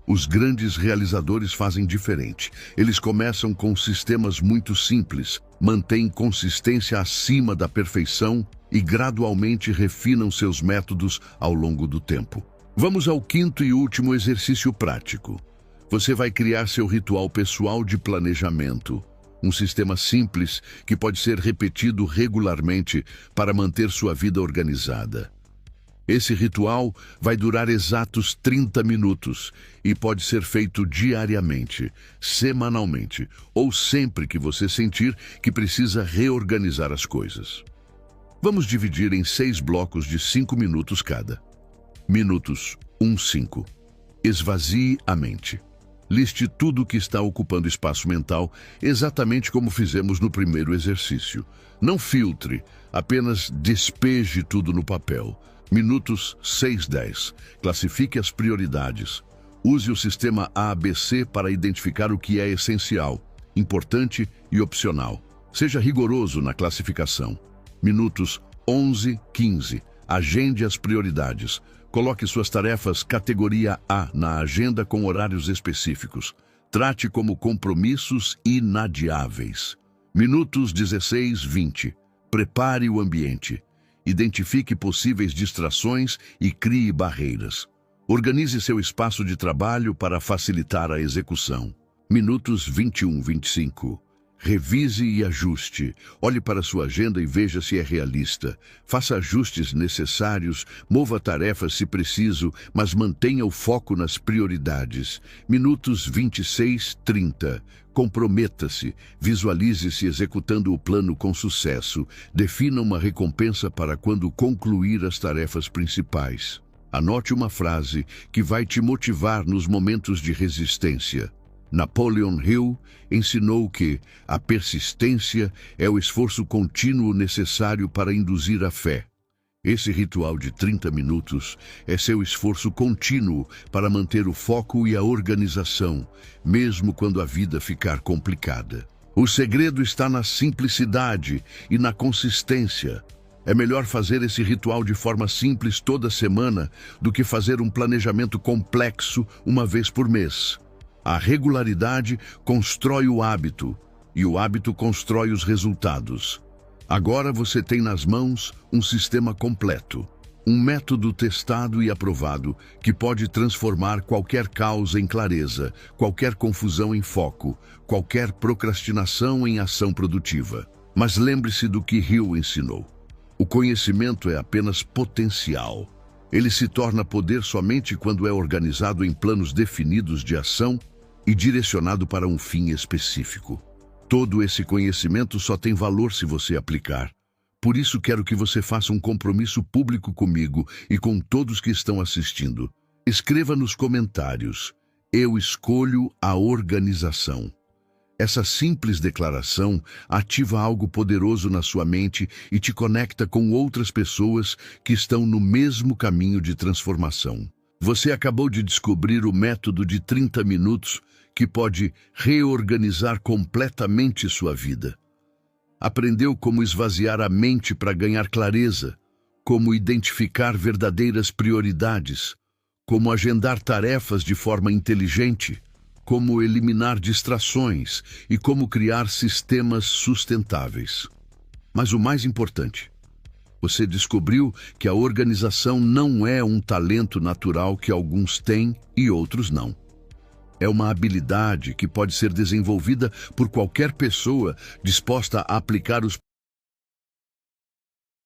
Os grandes realizadores fazem diferente. Eles começam com sistemas muito simples, mantêm consistência acima da perfeição e gradualmente refinam seus métodos ao longo do tempo. Vamos ao quinto e último exercício prático. Você vai criar seu ritual pessoal de planejamento. Um sistema simples que pode ser repetido regularmente para manter sua vida organizada. Esse ritual vai durar exatos 30 minutos e pode ser feito diariamente, semanalmente ou sempre que você sentir que precisa reorganizar as coisas. Vamos dividir em 6 blocos de 5 minutos cada. Minutos 1-5. Esvazie a mente. Liste tudo o que está ocupando espaço mental, exatamente como fizemos no primeiro exercício. Não filtre, apenas despeje tudo no papel. Minutos 6-10. Classifique as prioridades. Use o sistema ABC para identificar o que é essencial, importante e opcional. Seja rigoroso na classificação. Minutos 11-15. Agende as prioridades. Coloque suas tarefas categoria A na agenda com horários específicos. Trate como compromissos inadiáveis. Minutos 16-20. Prepare o ambiente. Identifique possíveis distrações e crie barreiras. Organize seu espaço de trabalho para facilitar a execução. Minutos 21-25. Revise e ajuste. Olhe para sua agenda e veja se é realista. Faça ajustes necessários, mova tarefas se preciso, mas mantenha o foco nas prioridades. Minutos 26-30. Comprometa-se. Visualize-se executando o plano com sucesso. Defina uma recompensa para quando concluir as tarefas principais. Anote uma frase que vai te motivar nos momentos de resistência. Napoleon Hill ensinou que a persistência é o esforço contínuo necessário para induzir a fé. Esse ritual de 30 minutos é seu esforço contínuo para manter o foco e a organização, mesmo quando a vida ficar complicada. O segredo está na simplicidade e na consistência. É melhor fazer esse ritual de forma simples toda semana do que fazer um planejamento complexo uma vez por mês. A regularidade constrói o hábito, e o hábito constrói os resultados. Agora você tem nas mãos um sistema completo, um método testado e aprovado que pode transformar qualquer caos em clareza, qualquer confusão em foco, qualquer procrastinação em ação produtiva. Mas lembre-se do que Hill ensinou. O conhecimento é apenas potencial. Ele se torna poder somente quando é organizado em planos definidos de ação e direcionado para um fim específico. Todo esse conhecimento só tem valor se você aplicar. Por isso quero que você faça um compromisso público comigo e com todos que estão assistindo. Escreva nos comentários: eu escolho a organização. Essa simples declaração ativa algo poderoso na sua mente e te conecta com outras pessoas que estão no mesmo caminho de transformação. Você acabou de descobrir o método de 30 minutos que pode reorganizar completamente sua vida. Aprendeu como esvaziar a mente para ganhar clareza, como identificar verdadeiras prioridades, como agendar tarefas de forma inteligente, como eliminar distrações e como criar sistemas sustentáveis. Mas o mais importante, você descobriu que a organização não é um talento natural que alguns têm e outros não. É uma habilidade que pode ser desenvolvida por qualquer pessoa disposta a aplicar os